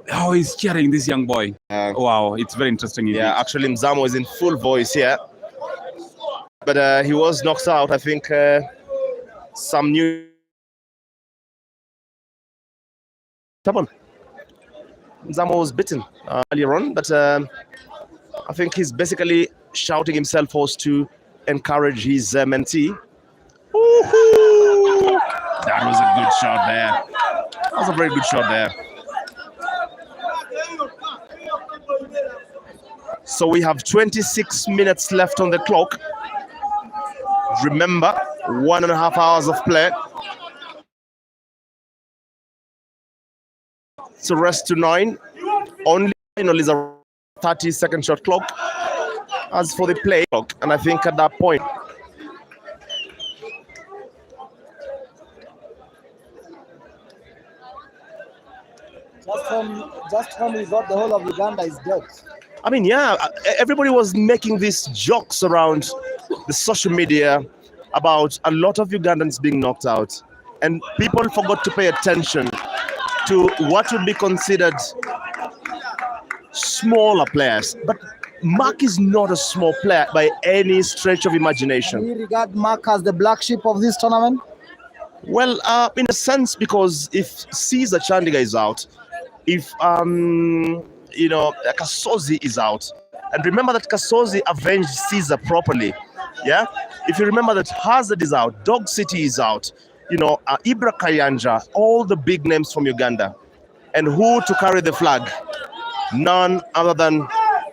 how he's cheering this young boy. Wow, it's very interesting. Indeed. Yeah, actually Mzamo is in full voice here. But he was knocked out. I think some new... Mzamo was bitten earlier on, but I think he's basically shouting himself hoarse to encourage his mentee. That was a good shot there. That was a very good shot there. So we have 26 minutes left on the clock. Remember, 1.5 hours of play. So rest to 9. Only is a 30-second shot clock. As for the play clock, and I think at that point, just when we thought the whole of Uganda is dead. I mean, yeah, everybody was making these jokes around the social media about a lot of Ugandans being knocked out, and people forgot to pay attention to what would be considered smaller players. But Mark is not a small player by any stretch of imagination. Do you regard Mark as the black sheep of this tournament? Well, in a sense, because if Caesar Chandiga is out, if Kasozi is out, and remember that Kasozi avenged Caesar properly, yeah. If you remember that Hazard is out, Dog City is out, Ibra Kayanja, all the big names from Uganda, and who to carry the flag? None other than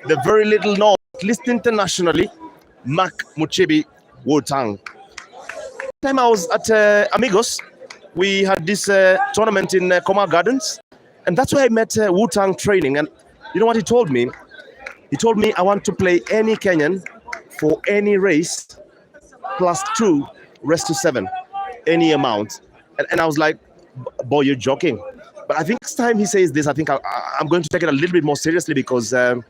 the very little known, at least internationally, Mark Muchibi Wu-Tang. Time I was at Amigos, we had this tournament in Koma Gardens, and that's where I met Wu-Tang training. And you know what he told me? He told me, I want to play any Kenyan for any race, +2, rest to 7, any amount. And I was like, boy, you're joking. But I think next time he says this, I think I'm going to take it a little bit more seriously, because it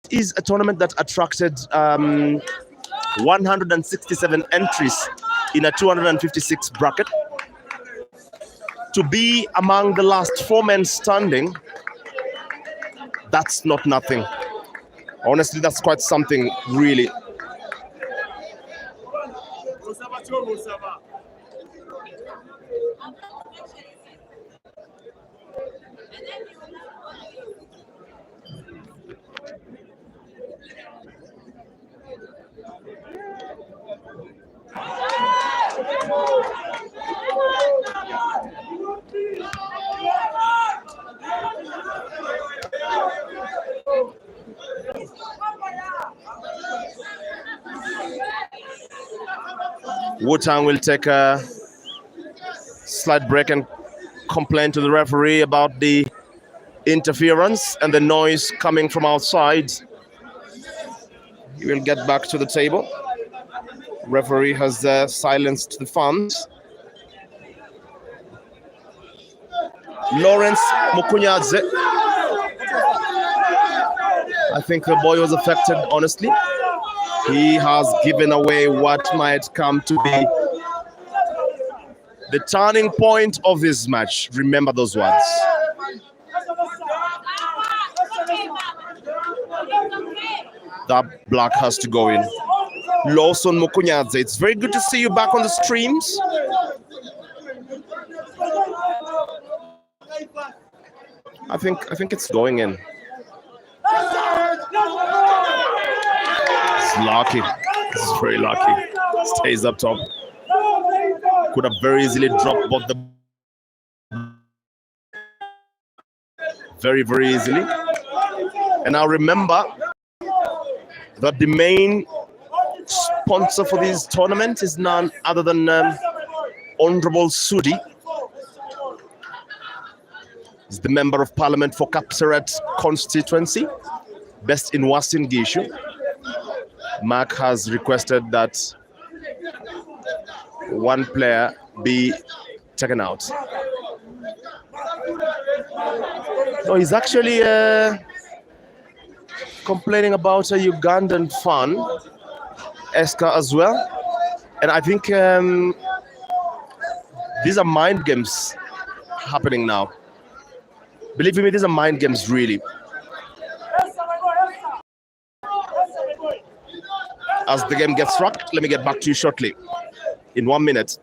is a tournament that attracted 167 entries in a 256 bracket. To be among the last 4 men standing, that's not nothing. Honestly, that's quite something, really. Wu-Tang will take a slight break and complain to the referee about the interference and the noise coming from outside. He will get back to the table. Referee has silenced the fans. Lawrence Mukunyadze. I think the boy was affected, honestly. He has given away what might come to be the turning point of this match. Remember those words. That black has to go in. Lawson Mukunyadze, it's very good to see you back on the streams. I think it's going in. It's lucky. This is very lucky. Stays up top. Could have very easily dropped both the very, very easily. And now remember that the main sponsor for this tournament is none other than Honorable Sudi. He's the Member of Parliament for Kapseret constituency, based in Uasin Gishu. Mark has requested that one player be taken out. No, he's actually complaining about a Ugandan fan, Eska as well. And I think these are mind games happening now. Believe me, these are mind games really. As the game gets struck, let me get back to you shortly. In 1 minute.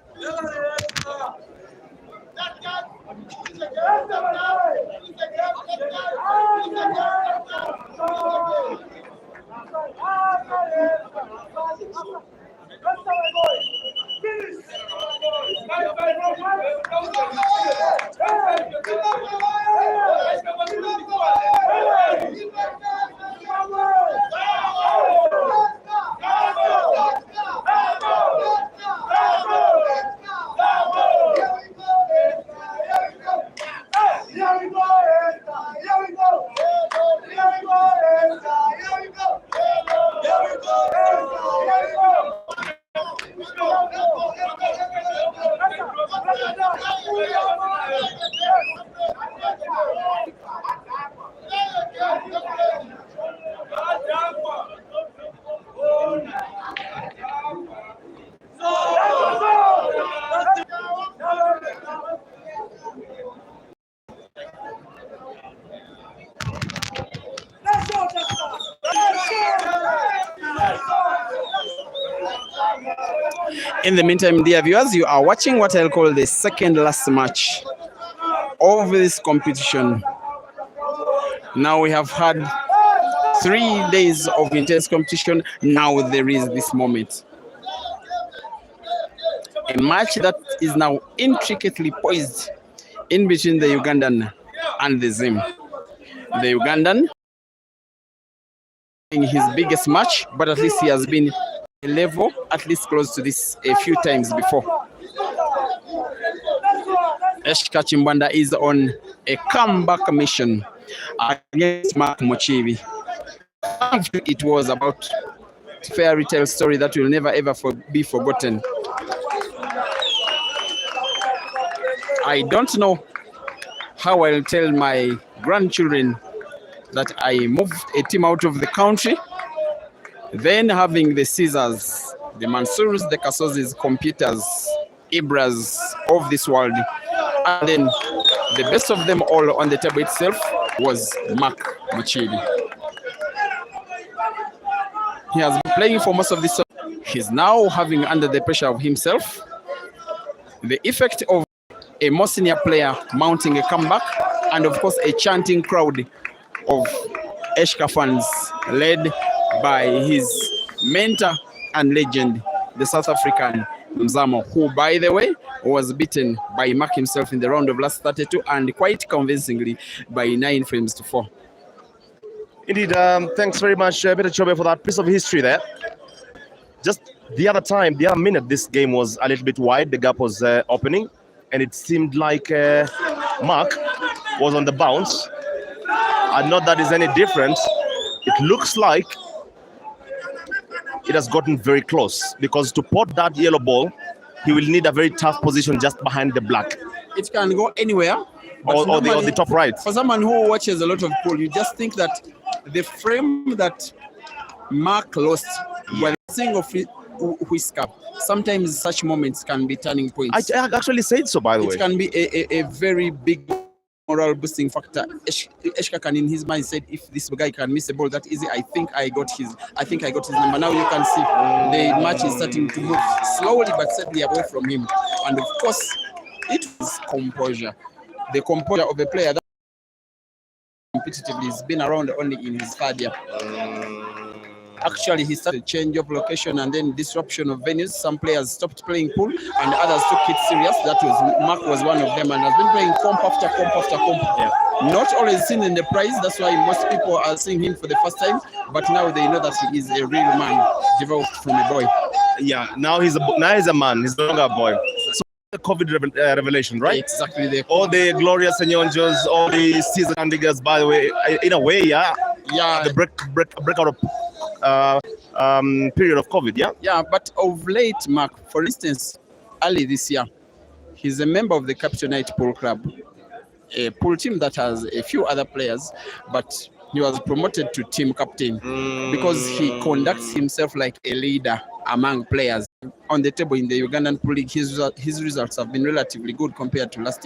In the meantime, dear viewers, you are watching what I'll call the second last match of this competition. Now we have had 3 days of intense competition. Now there is this moment. A match that is now intricately poised in between the Ugandan and the Zim. The Ugandan in his biggest match, but at least he has been level at least close to this a few times before. Eshka Chimbanda is on a comeback mission against Mark Mochibi. It was about a fairy tale story that will never ever be forgotten. I don't know how I'll tell my grandchildren that I moved a team out of the country. Then having the Caesars, the Mansours, the Kasozis, computers, Ibras of this world. And then the best of them all on the table itself was Mark Mochibi. He has been playing for most of this. He's now having under the pressure of himself the effect of a more senior player mounting a comeback, and of course a chanting crowd of Eshka fans led by his mentor and legend, the South African Mzamo, who, by the way, was beaten by Mark himself in the round of last 32 and quite convincingly by 9 frames to 4. Indeed, thanks very much, Peter Chobe, for that piece of history there. Just the other minute, this game was a little bit wide. The gap was opening, and it seemed like Mark was on the bounce. And not that is any different. It looks like it has gotten very close, because to pot that yellow ball, he will need a very tough position just behind the black. It can go anywhere. Or the top right. For someone who watches a lot of pool, you just think that the frame that Mark lost while seeing of Whisker, sometimes such moments can be turning points. I actually said so, by the way. It can be a very big moral boosting factor. Eshka can, in his mind, said, if this guy can miss a ball that easy, I think I got his number. Now you can see the match is starting to move slowly but steadily away from him. And of course, it was composure. The composure of a player that competitively has been around only in his 3rd year. Actually, he started change of location and then disruption of venues. Some players stopped playing pool and others took it serious. Mark was one of them, and has been playing comp after comp after comp. Yeah. Not always seen in the prize. That's why most people are seeing him for the first time. But now they know that he is a real man, developed from a boy. Yeah, now he's a man. He's no longer a boy. So the COVID revelation, right? Exactly. All the glorious Senyonjos, all the season candidates, by the way, in a way, yeah. The breakout of period of COVID, yeah? Yeah, but of late, Mark, for instance, early this year. He's a member of the Capital Knight Pool Club, a pool team that has a few other players, but he was promoted to team captain because he conducts himself like a leader among players. On the table in the Ugandan Pool League, his results have been relatively good compared to last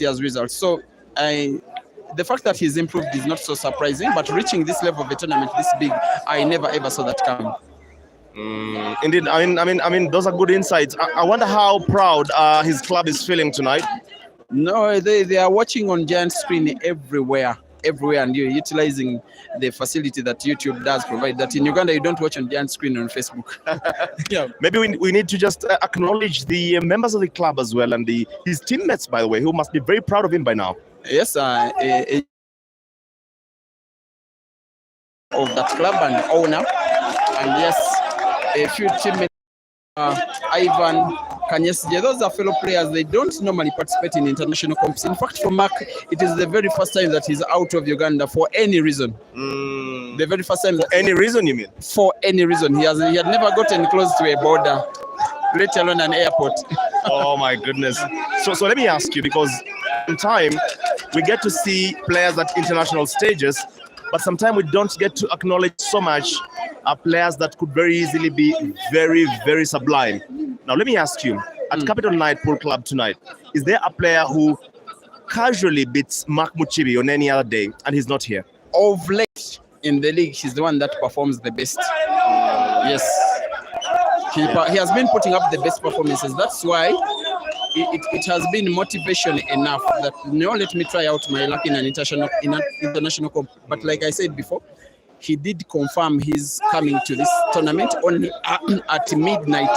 year's results. So the fact that he's improved is not so surprising, but reaching this level of a tournament this big, I never ever saw that coming. Indeed, I mean, those are good insights. I wonder how proud his club is feeling tonight. No, they are watching on giant screen everywhere, and you're utilizing the facility that YouTube does provide. That in Uganda you don't watch on giant screen on Facebook. Yeah, maybe we need to just acknowledge the members of the club as well, and his teammates, by the way, who must be very proud of him by now. Yes, of that club and owner, and yes, a few teammates, Ivan, Kanyesije, those are fellow players. They don't normally participate in international competition. In fact, for Mark, it is the very first time that he's out of Uganda for any reason. The very first time. For any reason, you mean? For any reason. He had never gotten close to a border, let alone an airport. Oh my goodness. So let me ask you, because in time we get to see players at international stages, but sometimes we don't get to acknowledge so much players that could very easily be very, very sublime. Now, let me ask you, at Capital Knight Pool Club tonight, is there a player who casually beats Mark Muchibi on any other day and he's not here? Of late in the league, he's the one that performs the best. Yes. He has been putting up the best performances. That's why it has been motivation enough that, let me try out my luck in an international comp. But like I said before, he did confirm he's coming to this tournament only at midnight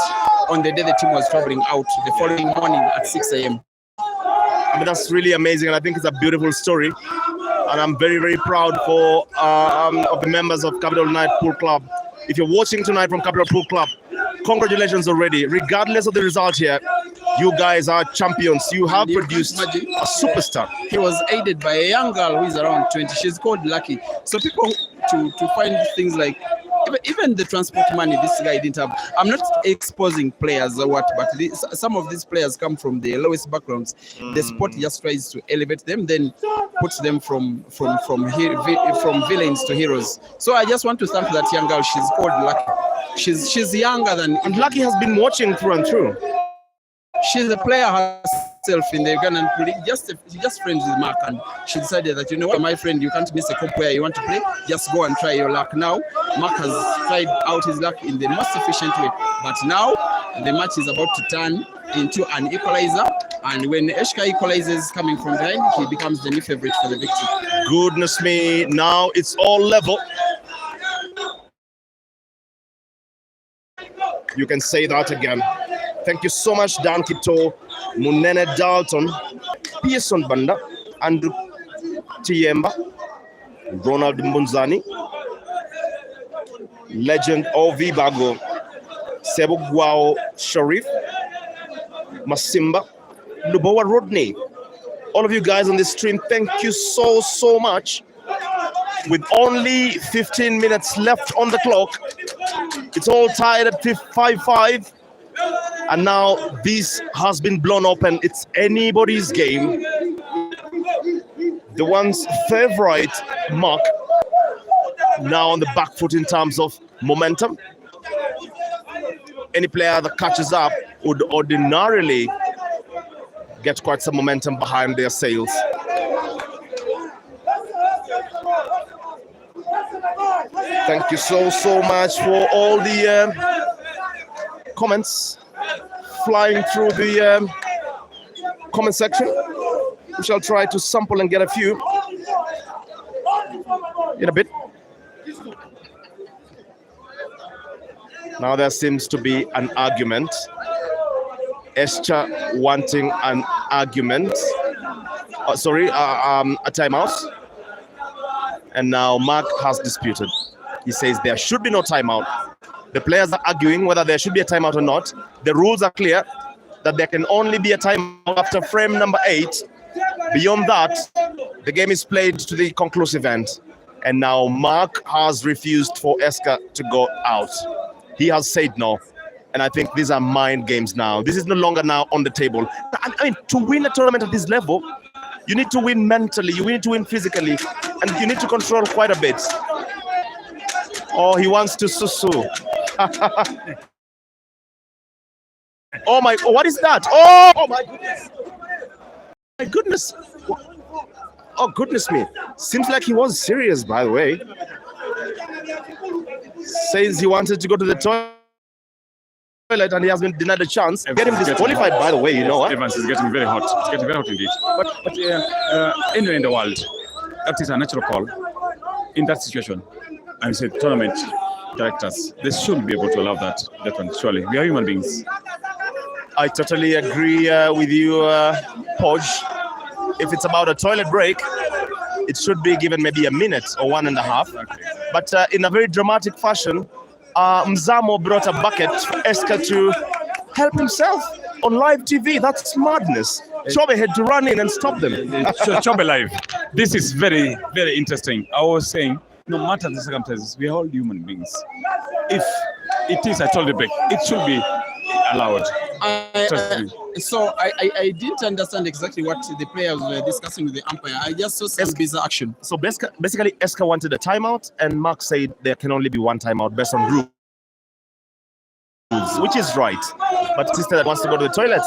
on the day the team was traveling out, the following morning at 6 a.m. I mean, that's really amazing, and I think it's a beautiful story. And I'm very, very proud of the members of Capital Knight Pool Club. If you're watching tonight from Capital Pool Club, congratulations already. Regardless of the result here, you guys are champions. You have produced a superstar. He was aided by a young girl who is around 20. She's called Lucky. So people to find things like even the transport money this guy didn't have. I'm not exposing players or what, but some of these players come from the lowest backgrounds. The sport just tries to elevate them, then puts them from villains to heroes. So I just want to thank that young girl. She's called Lucky. She's younger than, and Lucky has been watching through and through. She's a player herself in the Ugandan Pool League. She just friends with Mark, and she decided that, my friend, you can't miss a comp where you want to play. Just go and try your luck. Now, Mark has tried out his luck in the most efficient way, but now the match is about to turn into an equalizer, and when Eshka equalizes coming from behind, he becomes the new favorite for the victory. Goodness me, now it's all level. You can say that again. Thank you so much, Dan Kito, Munene Dalton, Pearson Banda, Andrew Tiemba, Ronald Mbunzani, legend Ovi Bago, Sebugwao Sharif, Masimba, Lubowa Rodney. All of you guys on this stream, thank you so much. With only 15 minutes left on the clock, it's all tied at 5-5. And now this has been blown open. It's anybody's game. The one's favorite, Mark, now on the back foot in terms of momentum. Any player that catches up would ordinarily get quite some momentum behind their sails. Thank you so much for all the comments flying through the comment section. We shall try to sample and get a few in a bit. Now there seems to be an argument. Esther wanting an argument. A timeout. And now Mark has disputed. He says there should be no timeout. The players are arguing whether there should be a timeout or not. The rules are clear that there can only be a timeout after frame number 8. Beyond that, the game is played to the conclusive end. And now Mark has refused for Eska to go out. He has said no. And I think these are mind games now. This is no longer now on the table. I mean, to win a tournament at this level, you need to win mentally, you need to win physically, and you need to control quite a bit. Oh, he wants to susu. Oh my, what is that? Oh my goodness. My goodness. Oh goodness me. Seems like he was serious, by the way. Says he wanted to go to the toilet and he has been denied a chance. Get him disqualified, by the way, you know. Evans is getting very hot. It's getting very hot indeed. But anywhere in the world, that is a natural call. In that situation, I say tournament directors, they should be able to allow that one. Surely, we are human beings. I totally agree with you, Podge. If it's about a toilet break, it should be given maybe a minute or 1.5. Exactly. But in a very dramatic fashion, Mzamo brought a bucket for Eska to help himself on live TV. That's madness. Chobe had to run in and stop them. Chobe live. This is very, very interesting. I was saying, no matter the circumstances, we are all human beings. If it is a toilet break, it should be allowed. So I didn't understand exactly what the players were discussing with the umpire. I just saw some bizarre action. So basically, Eska wanted a timeout, and Mark said there can only be one timeout based on rules, which is right. But sister wants to go to the toilet,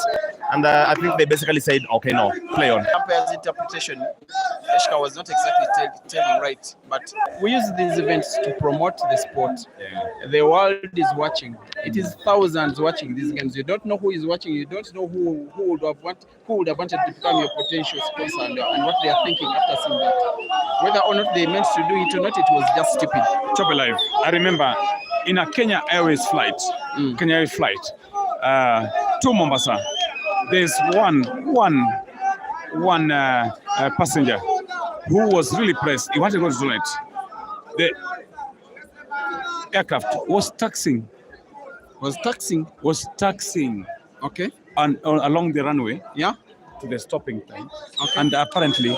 and I think they basically said, okay, no, play on. The umpire's interpretation, Eshka was not exactly telling right, but we use these events to promote the sport. Yeah. The world is watching. It is thousands watching these games. You don't know who is watching. You don't know who would have wanted to become your potential sponsor and what they are thinking after seeing that. Whether or not they meant to do it or not, it was just stupid. Chobe live. I remember in a Kenya Airways flight, to Mombasa, there's one passenger who was really pressed. He wanted to go to the toilet. The aircraft was taxiing. Okay. And along the runway. Yeah. To the stopping time. Okay. And apparently,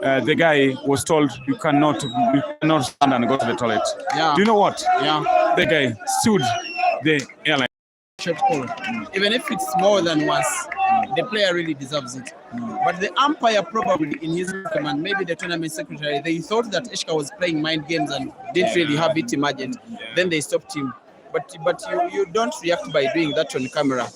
the guy was told you cannot stand and go to the toilet. Yeah. Do you know what? Yeah. The guy sued the airline. Short call. Even if it's more than once, the player really deserves it. But the umpire probably in his command, maybe the tournament secretary, they thought that Eshka was playing mind games and didn't really have it imagined. Then they stopped him. But you don't react by doing that on camera.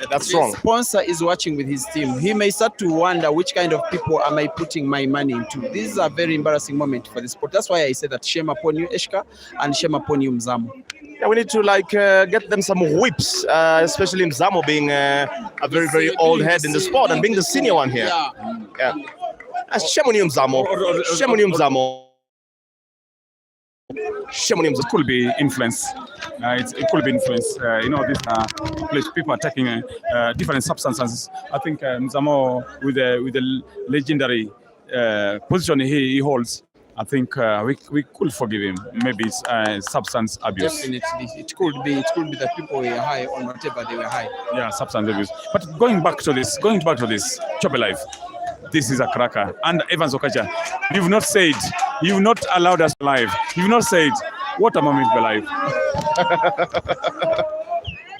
That's wrong. The sponsor is watching with his team. He may start to wonder which kind of people am I putting my money into. This is a very embarrassing moment for the sport. That's why I say that shame upon you, Eshka, and shame upon you, Mzamo. Yeah, we need to get them some whips, especially Mzamo being a very, very old head in the sport and being the senior one here. Yeah. Shame on you, Mzamo. Shame on you, Mzamo. It could be influence. It could be influence. These people are taking different substances. I think Mzamo, with the legendary position he holds, I think we could forgive him. Maybe it's substance abuse. Definitely, it could be that people were high on whatever they were high. Yeah, substance abuse. But going back to this, Chobe Life. This is a cracker. And Evans Okacha, you've not allowed us live. You've not said, what a moment to be live.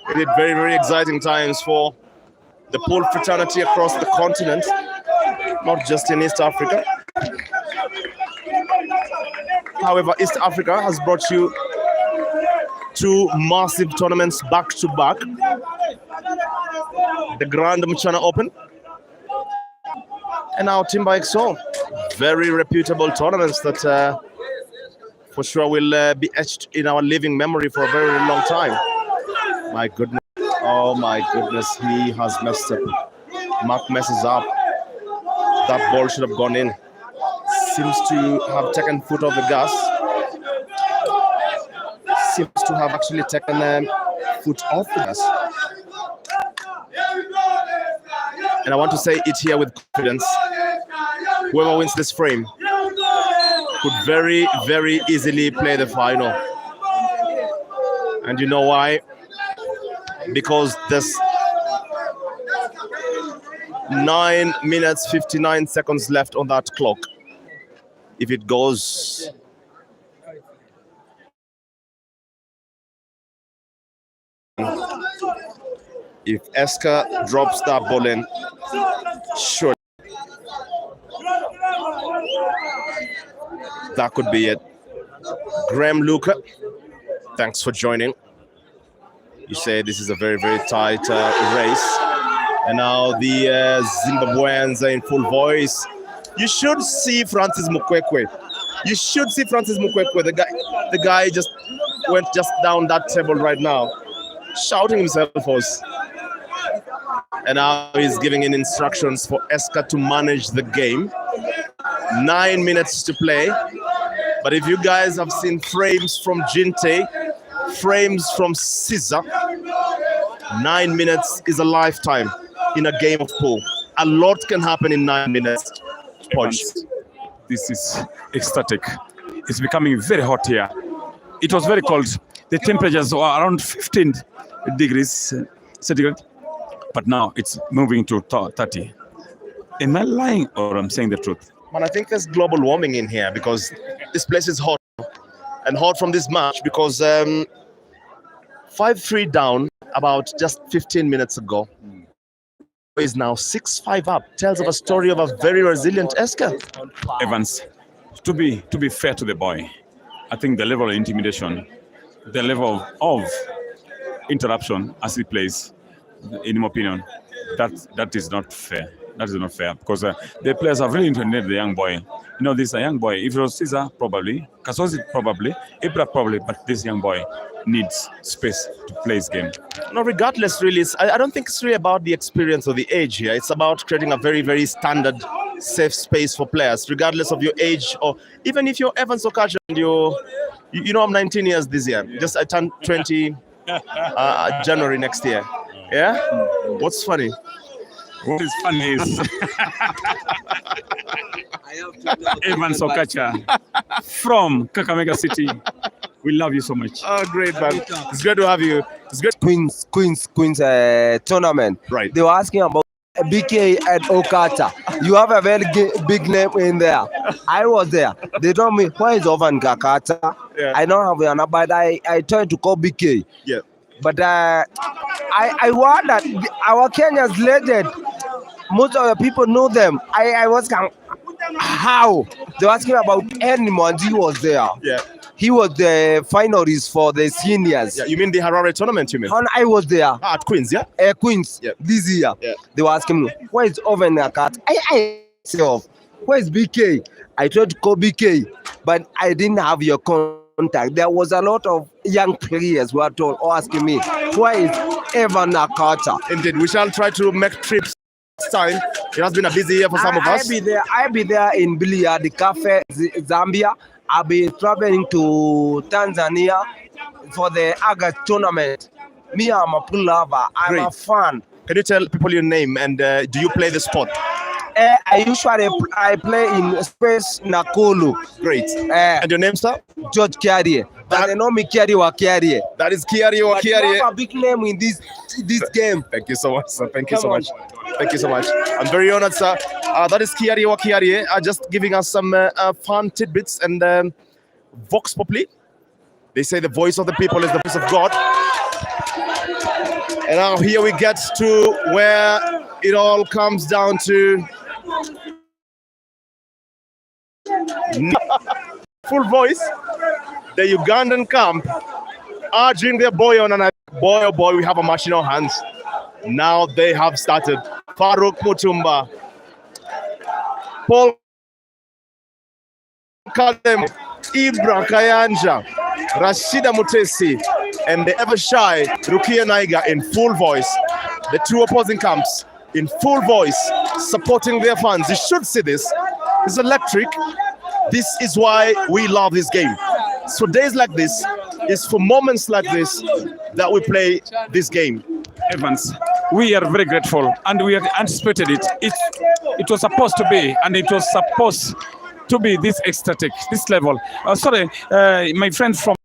We did very, very exciting times for the pool fraternity across the continent, not just in East Africa. However, East Africa has brought you two massive tournaments back to back. The Grand Mchana Open and now Timba XO. Very reputable tournaments that for sure will be etched in our living memory for a very, very long time. My goodness. Oh my goodness, he has messed up. Mark messes up. That ball should have gone in. Seems to have taken foot off the gas. Seems to have actually taken foot off the gas. And I want to say it here with confidence. Whoever wins this frame could very, very easily play the final. And you know why? Because there's 9 minutes 59 seconds left on that clock. If it goes If Eska drops that ball in, sure, that could be it. Graham Luca, thanks for joining. You say this is a very, very tight race. And now the Zimbabweans are in full voice. You should see Francis Mukwekwe. You should see Francis Mukwekwe. The guy just went down that table right now, shouting himself hoarse. And now he's giving in instructions for Eska to manage the game. 9 minutes to play. But if you guys have seen frames from GINTE, frames from Caesar, 9 minutes is a lifetime in a game of pool. A lot can happen in 9 minutes. Punch. This is ecstatic. It's becoming very hot here. It was very cold. The temperatures were around 15 degrees centigrade, but now it's moving to 30. Am I lying or I'm saying the truth? Man, I think there's global warming in here because this place is hot. And hot from this match because 5-3 down about just 15 minutes ago. Is now 6-5 up. Tells of a story of a very resilient Eska. Evans, to be fair to the boy, I think the level of intimidation, the level of interruption as he plays, in my opinion, that is not fair. That is not fair because the players have really intimidated the young boy. You know, this is a young boy. If it was Caesar, probably. Kasozi, probably. Ibra, probably. But this young boy needs space to play his game. No, regardless, really, I don't think it's really about the experience or the age here. It's about creating a very, very standard, safe space for players, regardless of your age or even if you're Evans Okacha and you know, I'm 19 years this year. Just I turned 20 January next year. Yeah? What's funny? What is funny is Evans Okacha from Kakamega City. We love you so much. Oh, great, man. It's great to have you. It's great. Queens tournament. Right. They were asking about BK and Okata. You have a very big name in there. I was there. They told me, where is Ovan Kakata? Yeah. I don't have your number, but I tried to call BK. Yeah. But I wondered, our Kenya's legend, most of the people know them. I was kind how? They were asking about Animal, and he was there. Yeah. He was the finalist for the seniors. Yeah, you mean the Harare tournament, you mean? And I was there. At Queens, yeah? Queens, Yeah. this year. Yeah. They were asking me, where is Oven Nakat? I myself, where is BK? I tried to call BK, but I didn't have your contact. There was a lot of young players who were told, asking me, where is Evan Nakata? Indeed, we shall try to make trips next time. It has been a busy year for some of us. I'll be there in Bilia, the cafe, Zambia. I'll be traveling to Tanzania for the August tournament. Me, I'm a pool lover. I'm Great. a fan. Can you tell people your name and do you play the sport? I usually play in Space Nakulu. Great. And your name, sir? George Kiarie. But they know me Kiarie wa Kiarie. That is Kiarie wa But you Kiarie. have a big name in this game. Thank you so much, sir. Thank you so Come on. much. Thank you so much. I'm very honored, sir. That is Kiarie wa Kiarie, just giving us some fun tidbits and Vox Populi. They say the voice of the people is the voice of God. And now here we get to where it all comes down to full voice. The Ugandan camp urging their boy on, and boy, oh boy, we have a match in our hands. Now they have started. Farouk Mutumba, Paul Kalem, Ibra Kayanja, Rashida Mutesi, and the ever shy Rukia Naiga in full voice. The two opposing camps in full voice, supporting their fans. You should see this. It's electric. This is why we love this game. So days like this, it's for moments like this that we play this game. Evans, we are very grateful and we have anticipated it. It was supposed to be, and it was supposed to be this ecstatic, this level. Sorry, my friend from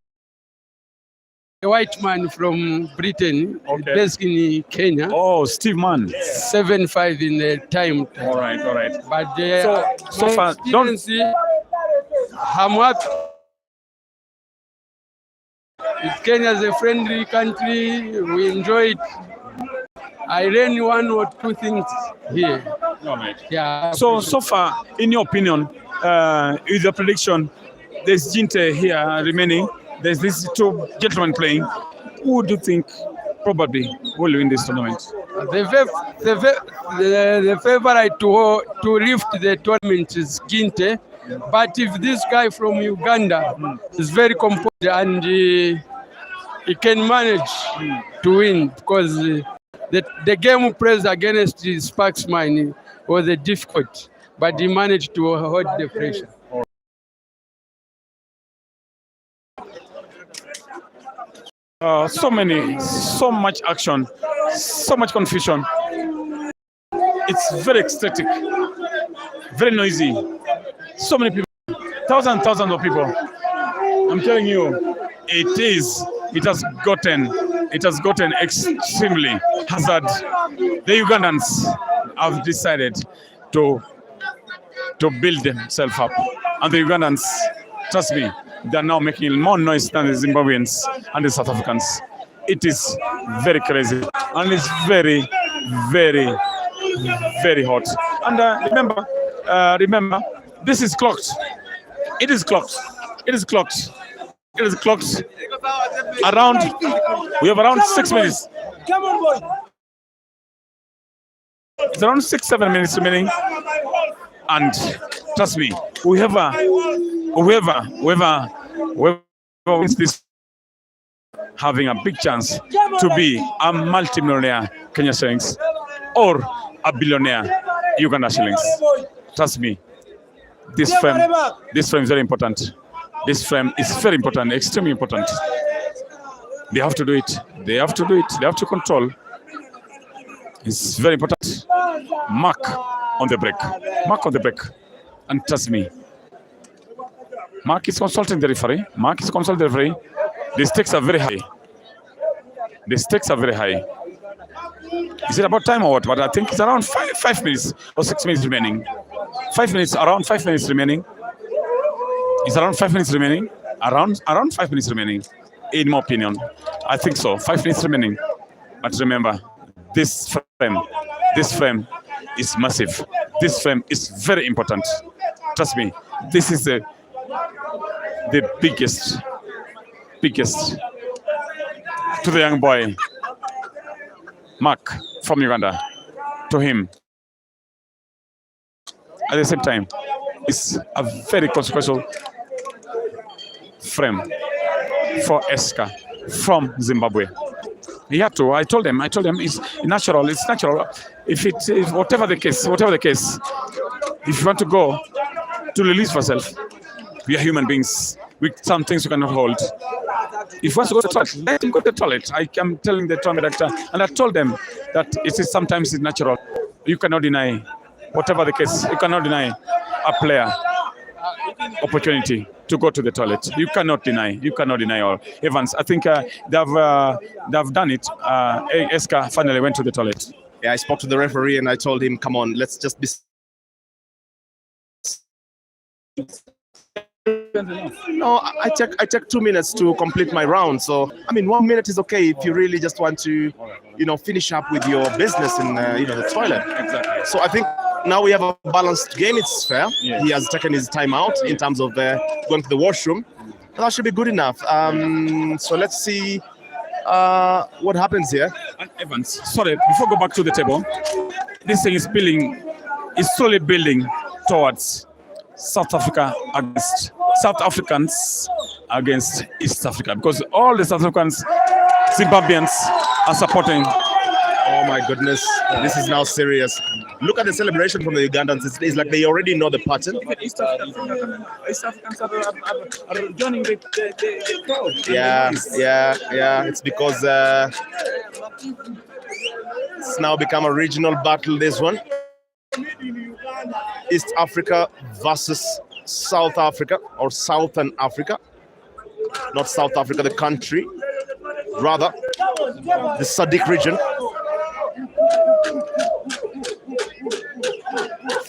a white man from Britain, based in Kenya. Oh, Steve Mann. 7-5 in the time. All right. But So far, don't see. I'm happy. Kenya is a friendly country. We enjoy it. I learn one or two things here. All right. Yeah. So far, in your opinion, with the prediction, there's GINTE here remaining. There's these two gentlemen playing. Who do you think probably will win this tournament? The favorite to lift the tournament is GINTE. But if this guy from Uganda is very composed and he can manage to win, because the game plays against the Sparksman was a difficult, but he managed to hold the pressure. So much action, so much confusion. It's very ecstatic, very noisy. So many people, thousands of people. I'm telling you, it has gotten extremely hazard. The Ugandans have decided to build themselves up, and the Ugandans, trust me, they are now making more noise than the Zimbabweans and the South Africans. It is very crazy, and it's very, very, very hot. And remember, this is clocked. It is clocked. It is clocked. It is clocked. We have around 6 minutes. Come on, boy. It's around 6-7 minutes remaining. And trust me, whoever wins this, having a big chance to be a multi-millionaire Kenya shillings or a billionaire Uganda shillings. Trust me, this frame is very important. This frame is very important, extremely important. They have to do it. They have to control. It's very important. Mark on the break. And trust me, Mark is consulting the referee. The stakes are very high. Is it about time or what? But I think it's around 5 minutes or 6 minutes remaining. 5 minutes, around 5 minutes remaining. It's around 5 minutes remaining. Around 5 minutes remaining. In my opinion, I think so. 5 minutes remaining. But remember, this frame is massive. This frame is very important. Trust me, this is the biggest to the young boy, Mark from Uganda, to him. At the same time, it's a very consequential frame for Eska from Zimbabwe. He had to. I told him it's natural. It's natural. If whatever the case, if you want to go to release yourself, we are human beings. With some things you cannot hold. If he wants to go to the toilet, let him go to the toilet. I am telling the tournament director, and I told them that sometimes it's natural. You cannot deny, whatever the case, you cannot deny a player opportunity to go to the toilet. You cannot deny all. Evans, I think they've done it. Eska finally went to the toilet. Yeah, I spoke to the referee and I told him, come on, let's just be... No, I take 2 minutes to complete my round. So, 1 minute is okay if you really just want to, finish up with your business in, the toilet. Exactly. So I think now we have a balanced game. It's fair. Yes. He has taken his time out in terms of going to the washroom. And that should be good enough. So let's see what happens here. And Evans, sorry, before I go back to the table, this thing is slowly building towards South Africans against East Africa, because all the South Africans, Zimbabweans are supporting. Oh my goodness, this is now serious. Look at the celebration from the Ugandans. It's like they already know the pattern. Even East Africans are joining the crowd. Yeah. It's because it's now become a regional battle, this one. East Africa versus South Africa, or Southern Africa. Not South Africa, the country. Rather, the SADC region.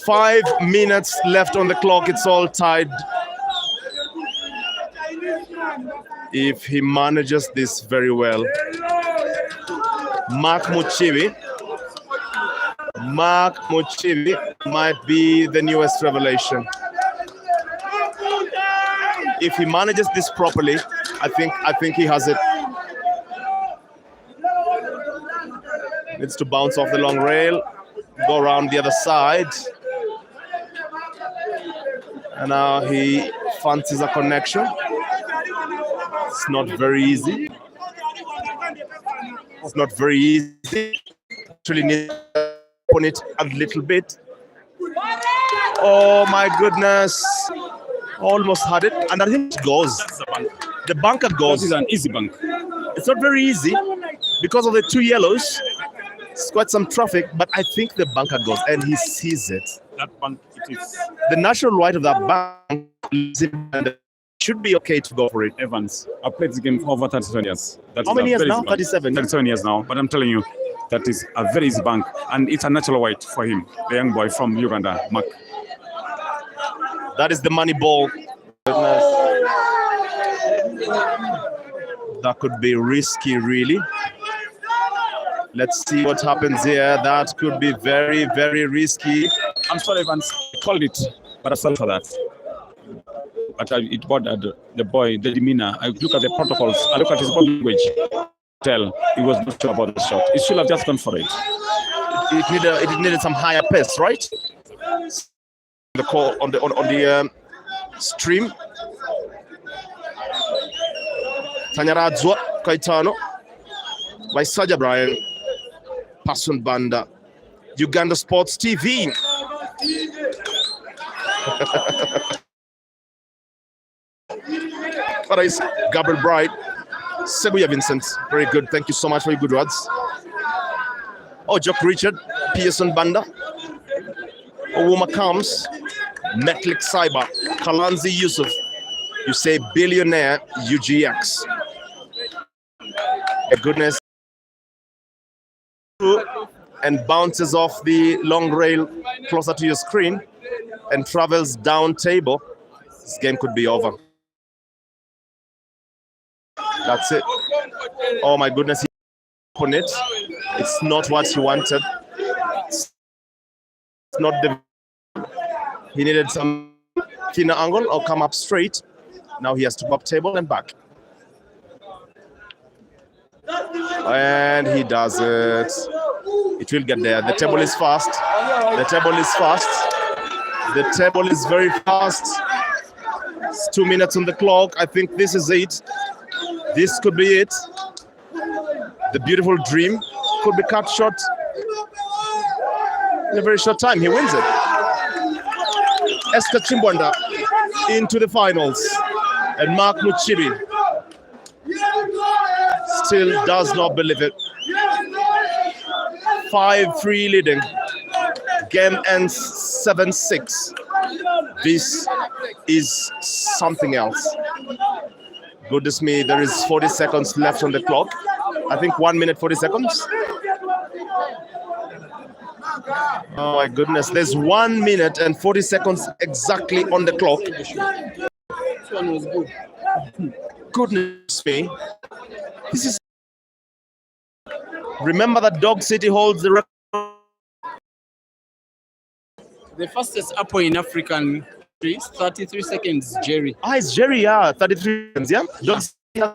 5 minutes left on the clock. It's all tied. if he manages this very well. Mark Muchibi might be the newest revelation. If he manages this properly, I think he has it. Needs to bounce off the long rail, go around the other side. And now he fancies a connection. It's not very easy. It's not very easy. Actually need to open it a little bit. Oh my goodness. Almost had it. And I think it goes. The bunker goes. This is an easy bunk. It's not very easy because of the two yellows. It's quite some traffic, but I think the bunker goes and he sees it. That bunk, it is. The natural right of that bank should be okay to go for it. Evans, I've played this game for over 37 years. How many years now? 37. 37 years now. But I'm telling you, that is a very easy bank. And it's a natural white for him, the young boy from Uganda, Mark. That is the money ball. That could be risky, really. Let's see what happens here. That could be very, very risky. I'm sorry, Evans, I called it, but I'm sorry for that. But it bothered the boy, the demeanor. I look at the protocols, I look at his body language. Tell he was not sure about the shot. He should have just gone for it. It needed some higher pace, right? The call on the stream. Tanyaradzwa Kaitano by Saja Brian, Passion Banda, Uganda Sports TV. But it's Gabriel Bright, Seguya Vincent. Very good. Thank you so much for your good words. Oh, Jock Richard, Pearson Banda, Owuma Comes, Metlik Cyber, Kalanzi Yusuf. You say billionaire UGX. My goodness. And bounces off the long rail closer to your screen and travels down table. This game could be over. That's it. Oh my goodness, he on it. It's not what he wanted. It's not the. He needed some thinner angle or come up straight. Now he has to go up table and back. And he does it. It will get there. The table is fast. The table is fast. The table is very fast. It's 2 minutes on the clock. I think this is it. This could be it. The beautiful dream could be cut short in a very short time. He wins it. Esther Chimbwanda into the finals. And Mark Muchibi still does not believe it. 5-3 leading. Game ends 7-6. This is something else. Goodness me, there is 40 seconds left on the clock. I think 1 minute, 40 seconds. Oh my goodness, there's 1 minute and 40 seconds exactly on the clock. This one was good. Goodness me. This is. Remember that Dog City holds the record. The fastest apple in African is 33 seconds, Jerry. It's Jerry, yeah, 33 seconds, yeah? Dog City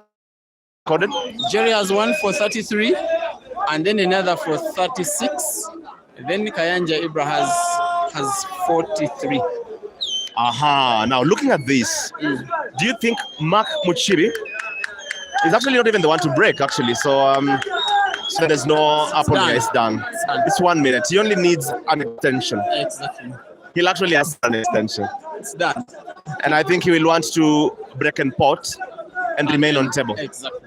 recorded. Jerry has one for 33, and then another for 36. Then Kayanja Ibra has 43. Aha, now looking at this, do you think Mark Muchibi is actually not even the one to break, actually? So there's no apple here, it's done. It's 1 minute. He only needs an extension. Exactly. He'll actually ask an extension. It's done. And I think he will want to break and pot and remain on table. Exactly.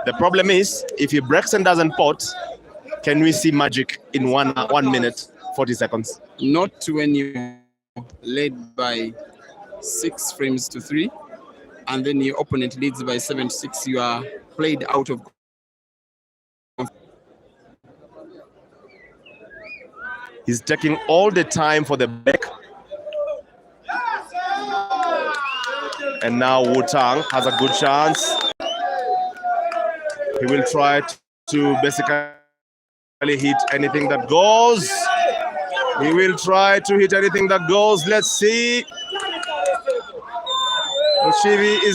The problem is, if he breaks and doesn't pot, can we see magic in 1 minute, 40 seconds? Not when you led by 6 frames to 3, and then your opponent leads by 7-6. You are played out of. He's taking all the time for the back. And now Wu Tang has a good chance. He will try to basically hit anything that goes. He will try to hit anything that goes. Let's see. Mushivi is